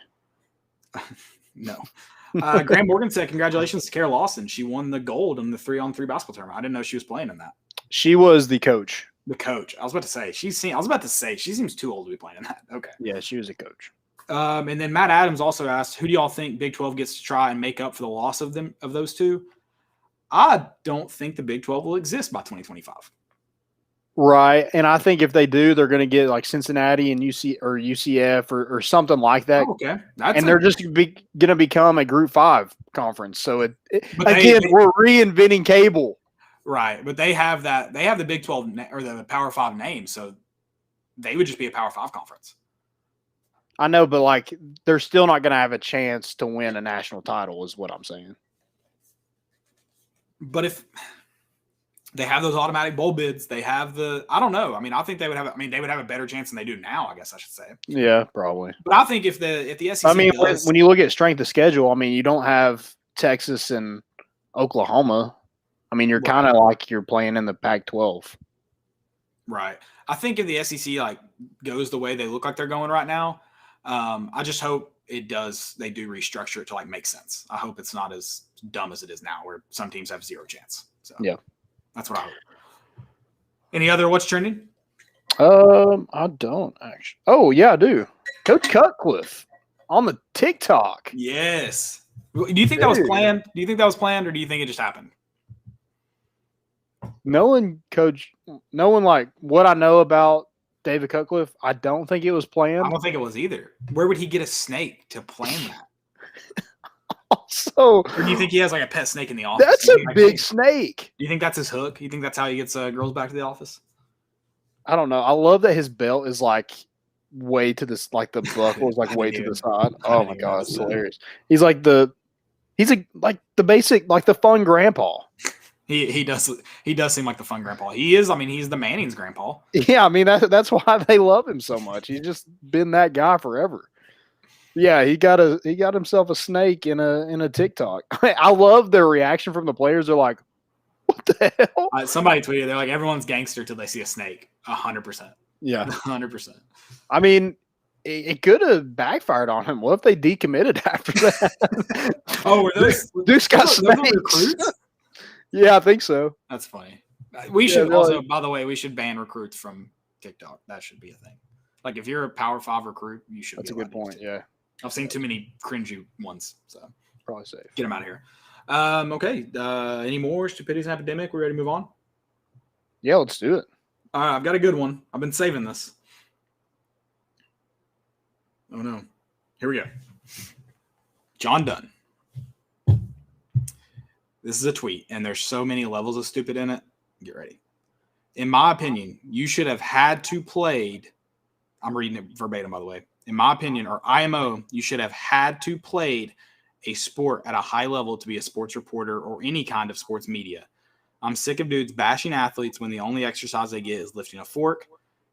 No. Graham Morgan said, congratulations to Kara Lawson. She won the gold in the 3-on-3 basketball tournament. I didn't know she was playing in that. She was the coach. The coach. I was about to say she seems too old to be playing in that. Okay. Yeah, she was a coach. And then Matt Adams also asked, who do y'all think Big 12 gets to try and make up for the loss of those two? I don't think the Big 12 will exist by 2025. Right. And I think if they do, they're going to get like Cincinnati and UCF or something like that. Oh, okay. They're just going to become a Group 5 conference. So we're reinventing cable. Right. But they have the Big 12 or the Power 5 name. So they would just be a Power 5 conference. I know, but like they're still not going to have a chance to win a national title is what I'm saying. But if they have those automatic bowl bids, they have I don't know. I mean, I think they would have a better chance than they do now, I guess I should say. Yeah, probably. But I think if the SEC when you look at strength of schedule, I mean, you don't have Texas and Oklahoma. I mean, you're kind of like you're playing in the Pac-12. Right. I think if the SEC like goes the way they look like they're going right now, I just hope they do restructure it to like make sense. I hope it's not as dumb as it is now where some teams have 0 chance. So yeah, that's what I hope. Any other what's trending? I don't actually. Oh yeah, I do. Coach Cutcliffe on the TikTok. Yes. Do you think that was planned? Do you think that was planned or do you think it just happened? Knowing like what I know about David Cutcliffe, I don't think it was planned. I don't think it was either. Where would he get a snake to plan that? Also, or do you think he has like a pet snake in the office? That's a big snake. Do you think that's his hook? You think that's how he gets girls back to the office? I don't know. I love that his belt is like way to this, like the buckle is like way to the side. Oh my god, it's hilarious. He's like the basic, like the fun grandpa. He does seem like the fun grandpa. He is. I mean, he's the Manning's grandpa. Yeah, I mean that's why they love him so much. He's just been that guy forever. Yeah, he got himself a snake in a TikTok. I love their reaction from the players. They're like, "What the hell?" Somebody tweeted, they're like, "Everyone's gangster till they see a snake." 100%. Yeah, 100%. I mean, it could have backfired on him. What if they decommitted after that? Oh, were those Duke's got snakes. Recruits? Yeah, I think so. That's funny. We should also, by the way, we should ban recruits from TikTok. That should be a thing. Like if you're a Power 5 recruit, you should. That's a good point. Yeah, I've seen too many cringy ones, so probably safe. Get them out of here. Okay. Any more Stupidity and Epidemic? We ready to move on? Yeah, let's do it. All right, I've got a good one. I've been saving this. Oh no! Here we go. John Dunn. This is a tweet, and there's so many levels of stupid in it. Get ready. In my opinion, you should have had to played. I'm reading it verbatim, by the way. In my opinion, or IMO, you should have had to played a sport at a high level to be a sports reporter or any kind of sports media. I'm sick of dudes bashing athletes when the only exercise they get is lifting a fork.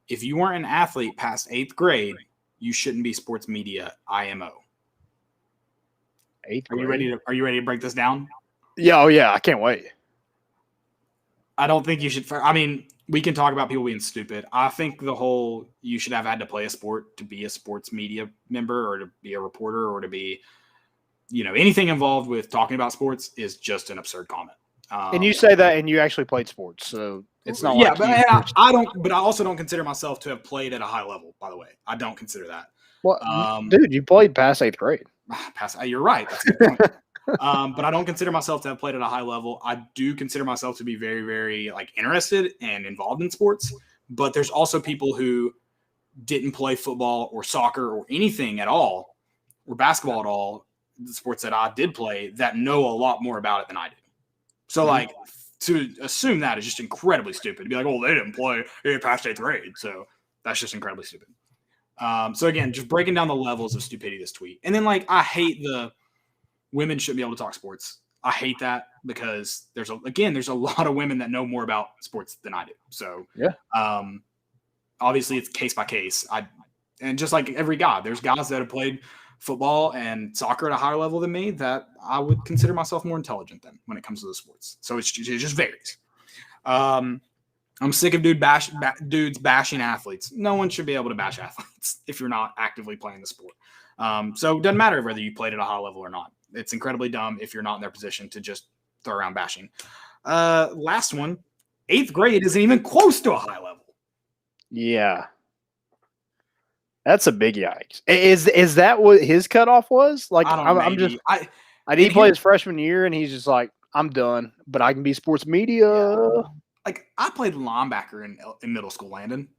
If you weren't an athlete past 8th grade, you shouldn't be sports media. IMO. 8th grade. Are you ready to break this down? Yeah. Oh yeah. I can't wait. I don't think you should. I mean, we can talk about people being stupid. I think the whole you should have had to play a sport to be a sports media member or to be a reporter or to be, anything involved with talking about sports is just an absurd comment. And you say that, and you actually played sports, so it's not. Yeah, like but I don't. But I also don't consider myself to have played at a high level. By the way, I don't consider that. Well, dude, you played past 8th grade. You're right. That's a good point. But I don't consider myself to have played at a high level. I do consider myself to be very, very interested and involved in sports. But there's also people who didn't play football or soccer or anything at all, or basketball at all, the sports that I did play, that know a lot more about it than I do. So to assume that is just incredibly stupid. To be like, oh, they didn't play past 8th grade. So that's just incredibly stupid. So again, just breaking down the levels of stupidity, this tweet. And then I hate the women shouldn't be able to talk sports. I hate that because there's a lot of women that know more about sports than I do. So yeah. Obviously it's case by case. And just like every guy, there's guys that have played football and soccer at a higher level than me that I would consider myself more intelligent than when it comes to the sports. So it just varies. I'm sick of dudes bashing athletes. No one should be able to bash athletes if you're not actively playing the sport. So it doesn't matter whether you played at a high level or not. It's incredibly dumb if you're not in their position to just throw around bashing. Last one, 8th grade isn't even close to a high level. Yeah. That's a big yikes. Is that what his cutoff was? Like, I'm just. I did play his freshman year, and he's just like, I'm done, but I can be sports media. Yeah. Like, I played linebacker in middle school, Landon.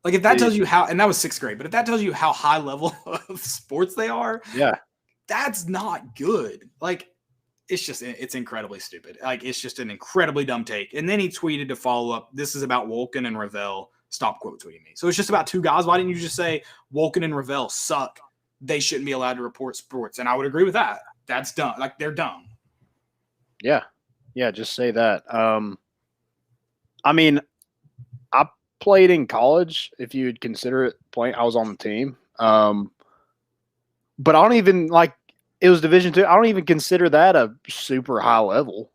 Like, if that tells you how, and that was 6th grade, but if that tells you how high level of sports they are, yeah, that's not good. Like, it's incredibly stupid. Like, it's just an incredibly dumb take. And then he tweeted to follow up, this is about Wolken and Ravel. Stop quote tweeting me. So it's just about 2 guys. Why didn't you just say Wolken and Ravel suck? They shouldn't be allowed to report sports. And I would agree with that. That's dumb. Like, they're dumb. Yeah. Yeah, just say that. I mean, I played in college, if you would consider it playing. I was on the team. But I don't even, it was Division II. I don't even consider that a super high level.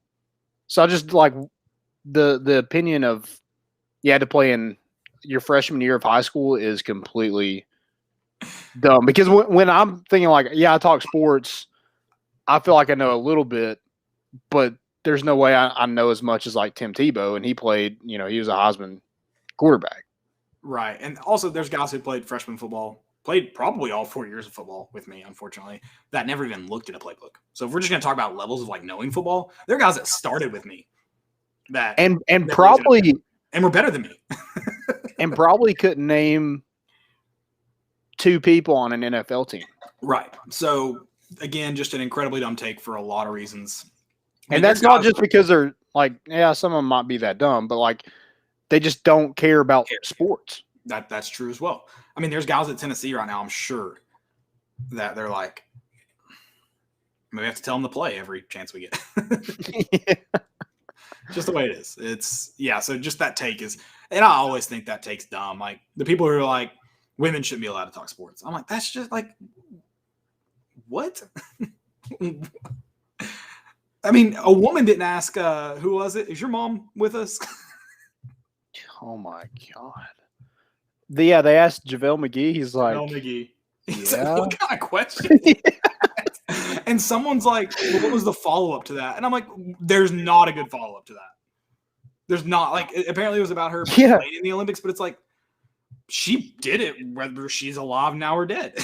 So I just, the opinion of you had to play in your freshman year of high school is completely dumb. Because when I'm thinking I talk sports, I feel like I know a little bit, but there's no way I know as much as Tim Tebow, and he played, he was a Heisman quarterback. Right. And also there's guys who played freshman football, played probably all 4 years of football with me, unfortunately, that never even looked at a playbook. So if we're just going to talk about levels of knowing football, there are guys that started with me that and probably and were better than me. And probably couldn't name 2 people on an NFL team. Right. So again, just an incredibly dumb take for a lot of reasons. And that's not just because they're some of them might be that dumb, but they just don't care about sports. That's true as well. I mean, there's guys at Tennessee right now, I'm sure, that they're like, maybe we have to tell them to play every chance we get. Yeah. Just the way it is. So just that take is, and I always think that take's dumb. Like, the people who are like, women shouldn't be allowed to talk sports. I'm like, that's just what? I mean, a woman didn't ask, who was it? Is your mom with us? Oh my God. They asked JaVale McGee. He's like, JaVale McGee. He's yeah. Like, what kind of question? And someone's like, well, what was the follow-up to that? And I'm like, there's not a good follow-up to that. There's not. Apparently it was about her playing in the Olympics, but it's like, she did it whether she's alive now or dead.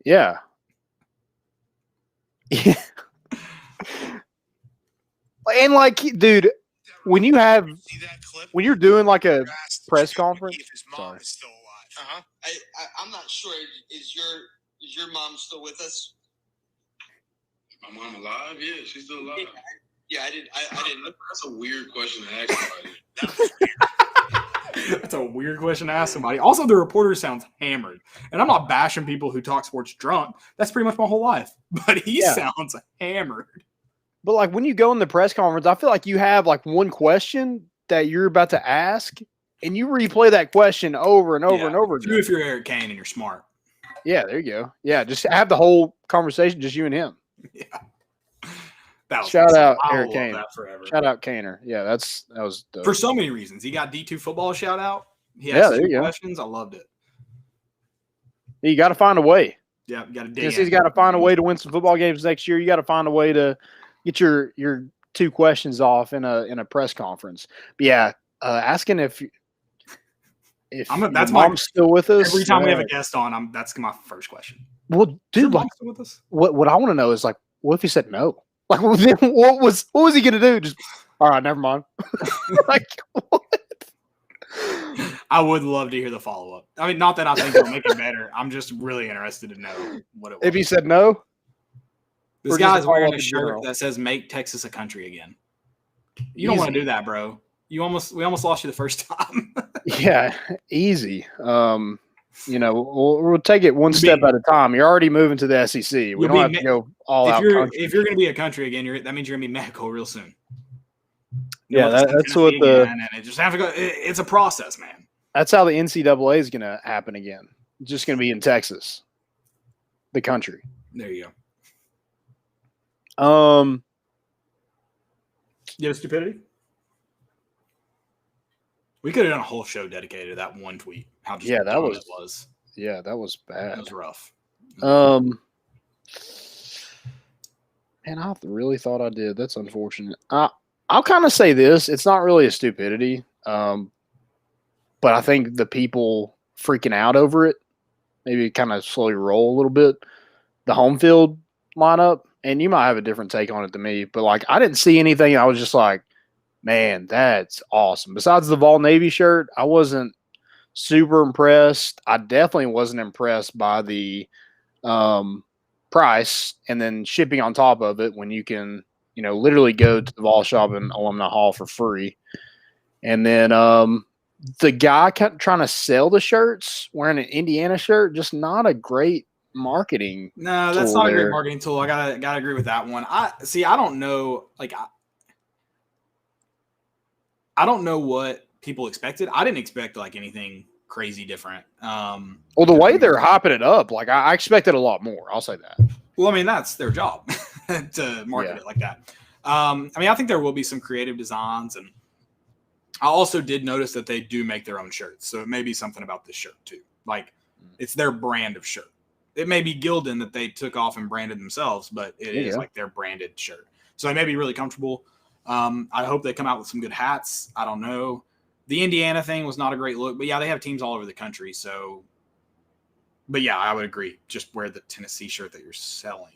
Yeah. Yeah. And dude, when you're doing a press conference, if his mom is still alive. I'm not sure. Is your mom still with us? My mom alive? Yeah, she's still alive. Yeah, I didn't. That's a weird question to ask somebody. That's a weird question to ask somebody. Also, the reporter sounds hammered. And I'm not bashing people who talk sports drunk. That's pretty much my whole life. But he sounds hammered. But like when you go in the press conference, I feel like you have like one question that you're about to ask, and you replay that question over and over and over again. If you're Eric Kane and you're smart. Yeah, there you go. Yeah, just have the whole conversation, just you and him. Yeah. Shout out Eric Kane. Kane. That forever. Shout out Kaner. Yeah, that was dope. For so many reasons. He got D2 football shout out. He there asked you questions. I loved it. You got to find a way. Yeah, you got to dig. He's got to find a way to win some football games next year. You got to find a way to get your 2 questions off in a press conference. But yeah, asking if that's mom's still with us. Every time we have a guest on, that's my first question. Well, dude, like, still with us? What I want to know is like, what if he said no? Like, what was he gonna do? Just all right, never mind. Like, what? I would love to hear the follow up. I mean, not that I think it'll make it better. I'm just really interested to know what it was. If he said no, this guy's wearing a shirt that says "Make Texas a Country Again." You don't want to do that, bro. We almost lost you the first time. Yeah, easy. We'll take it one step at a time. You're already moving to the SEC. We don't have to go all out. If you're going to be a country again, that means you're going to be Mexico real soon. Yeah, that's what it just have to go. It's a process, man. That's how the NCAA is going to happen again. It's just going to be in Texas, the country. There you go. You have stupidity? We could have done a whole show dedicated to that one tweet. How just that was. Yeah, that was bad. That was rough. Man, I really thought I did. That's unfortunate. I'll kind of say this. It's not really a stupidity, but I think the people freaking out over it maybe kind of slowly roll a little bit. The home field lineup, and you might have a different take on it than me, but like I didn't see anything. I was just like, man, that's awesome. Besides the Vol Navy shirt, I wasn't super impressed. I definitely wasn't impressed by the price and then shipping on top of it when you can, literally go to the Vol shop in Alumni Hall for free. And then the guy kept trying to sell the shirts wearing an Indiana shirt, just not a great marketing. No, that's not a great marketing tool. I gotta agree with that one. I don't know. Like, I don't know what people expected. I didn't expect like anything crazy different. Well, the way they're hyping it up, like I expected a lot more. I'll say that. Well, I mean, that's their job to market it like that. I think there will be some creative designs, and I also did notice that they do make their own shirts. So it may be something about this shirt too. Like it's their brand of shirt. It may be Gildan that they took off and branded themselves, but it is like their branded shirt. So they may be really comfortable. I hope they come out with some good hats. I don't know. The Indiana thing was not a great look, but yeah, they have teams all over the country. So, but yeah, I would agree. Just wear the Tennessee shirt that you're selling.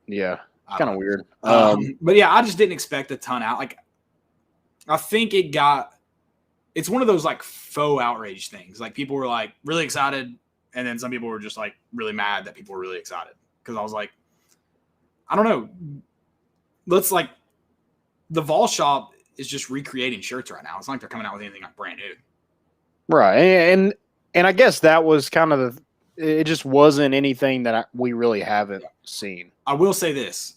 Yeah, kind of weird. But yeah, I just didn't expect a ton out. Like, I think it's one of those like faux outrage things. Like people were like really excited, and then some people were just like really mad that people were really excited. Because I was like, I don't know. The Vol shop is just recreating shirts right now. It's not like they're coming out with anything like brand new. Right. And I guess that was kind of it just wasn't anything that we really haven't seen. I will say this.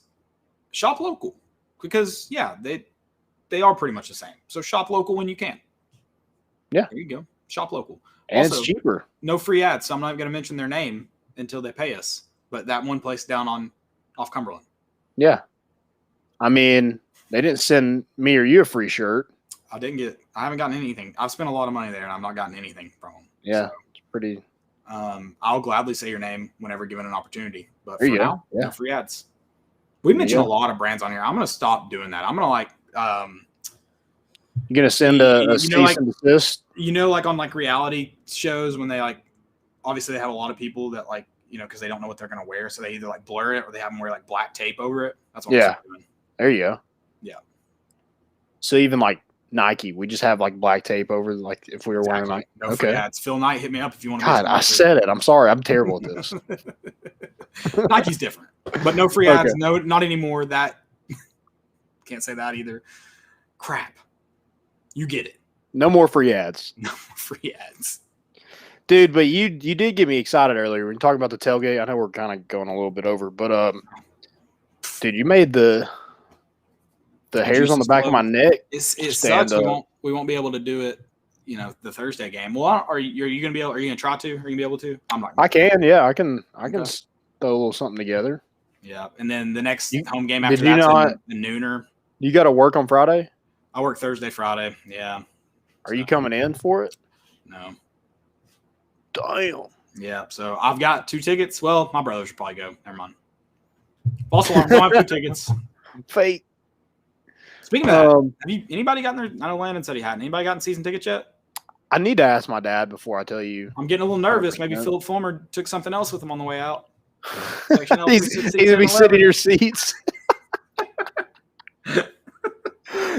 Shop local. Because, yeah, they are pretty much the same. So shop local when you can. Yeah. There you go. Shop local. And also, it's cheaper. No free ads, so I'm not going to mention their name until they pay us. But that one place down off Cumberland. Yeah. I mean, they didn't send me or you a free shirt. I haven't gotten anything. I've spent a lot of money there, and I've not gotten anything from them. Yeah, so, it's pretty. I'll gladly say your name whenever given an opportunity. But for now, no free ads. We mentioned a lot of brands on here. I'm going to stop doing that. I'm going to you're going to send a cease and desist? Like on like reality shows when they like, obviously they have a lot of people that like, because they don't know what they're going to wear. So they either like blur it or they have them wear like black tape over it. That's what I'm doing. There you go. Yeah. So even like Nike, we just have like black tape over, like if we were wearing like free ads. Phil Knight, hit me up if you want to. God, I said it. I'm sorry. I'm terrible at this. Nike's different, but no free ads. No, not anymore. That Can't say that either. Crap. You get it. No more free ads. No more free ads. Dude, but you did get me excited earlier when you talking about the tailgate. I know we're kind of going a little bit over, but dude, you made the hairs on the back of my neck. It sucks. We won't be able to do it, the Thursday game. Well, are you gonna be able? Are you gonna try to? Are you gonna be able to? I'm not. I can, yeah. I can throw a little something together. Yeah, and then the next home game after that's the nooner. You got to work on Friday? I work Thursday, Friday. Yeah. Are you coming in for it? No. Damn. Yeah, so I've got 2 tickets. Well, my brother should probably go. Never mind. Also, I have 2 tickets. Fate. Speaking of that, anybody gotten there? I know Landon said he hadn't. Anybody gotten season tickets yet? I need to ask my dad before I tell you. I'm getting a little nervous. Maybe Philip Fulmer took something else with him on the way out. He's going to be sitting in your seats.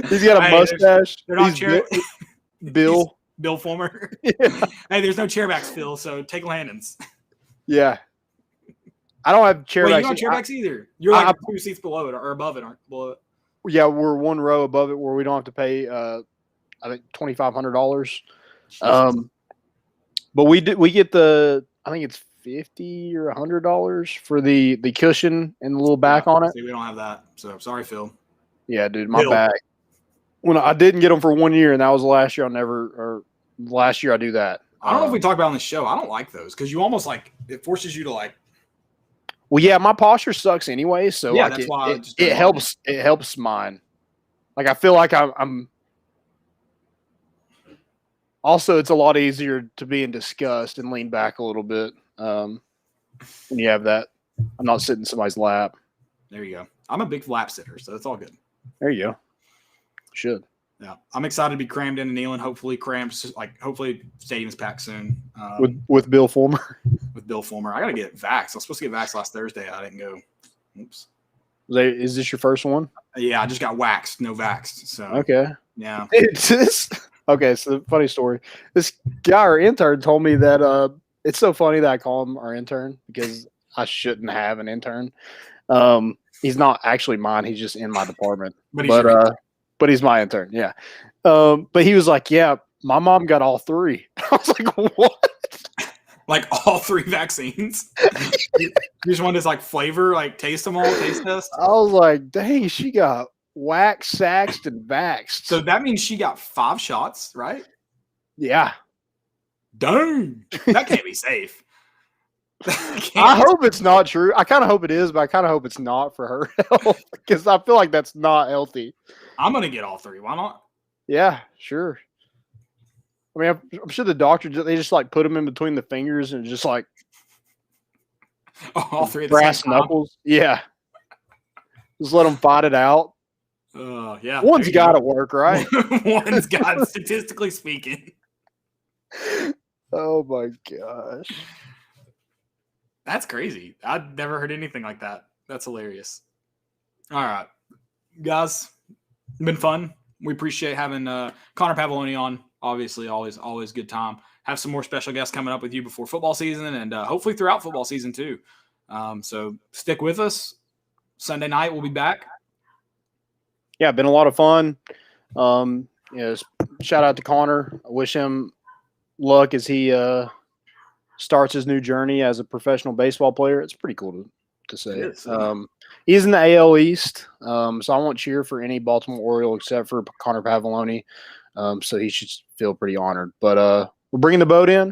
He's got a mustache. They're not Bill. Bill Fulmer. Yeah. Hey, there's no chairbacks, Phil, so take Landon's. Yeah. I don't have chairbacks. Wait, you don't have chairbacks either. You're like 2 seats below it or above it, aren't below it. Yeah, we're 1 row above it where we don't have to pay I think $2,500. But we get I think it's $50 or $100 for the cushion and the little back on it. See, we don't have that. So sorry, Phil. Yeah, dude, my back. When I didn't get them for 1 year, and that was the last year last year I do that. I don't know if we talked about it on the show. I don't like those because you almost it forces you to Well, yeah, my posture sucks anyway, so yeah, that's why it helps. It helps mine. Like I feel like I'm. Also, it's a lot easier to be in disgust and lean back a little bit when you have that. I'm not sitting in somebody's lap. There you go. I'm a big lap sitter, so that's all good. There you go. Should. Yeah, I'm excited to be crammed in and kneeling. Hopefully, hopefully, stadium's packed soon. With Bill Fulmer. With Bill Fulmer, I gotta get vaxxed. I was supposed to get vaxxed last Thursday. I didn't go. Oops. Is this your first one? Yeah, I just got waxed, no vaxxed. So okay. Yeah. Okay, so funny story. This guy, our intern, told me that it's so funny that I call him our intern because I shouldn't have an intern. He's not actually mine. He's just in my department. But he's my intern. Yeah. But he was like, yeah, my mom got all 3. I was like, what? Like all 3 vaccines? You just want this flavor, taste them all, taste test? I was like, dang, she got waxed, saxed, and vaxxed. So that means she got 5 shots, right? Yeah. Dang. That can't be safe. I hope it's not true. I kind of hope it is, but I kind of hope it's not for her health because I feel like that's not healthy. I'm going to get all 3. Why not? Yeah, sure. I mean, I'm sure the doctor, they just put them in between the fingers and just all 3 brass knuckles. Yeah. Just let them fight it out. Yeah. One's got to work, right? One's got, statistically speaking. Oh my gosh. That's crazy. I've never heard anything like that. That's hilarious. All right. Guys, it's been fun. We appreciate having Connor Pavolony on. Obviously, always good time. Have some more special guests coming up with you before football season and hopefully throughout football season too. So stick with us. Sunday night we'll be back. Yeah, been a lot of fun. Shout out to Connor. I wish him luck as he starts his new journey as a professional baseball player. It's pretty cool to say. He's in the AL East, so I won't cheer for any Baltimore Oriole except for Connor Pavolony. So he should feel pretty honored. But we're bringing the boat in.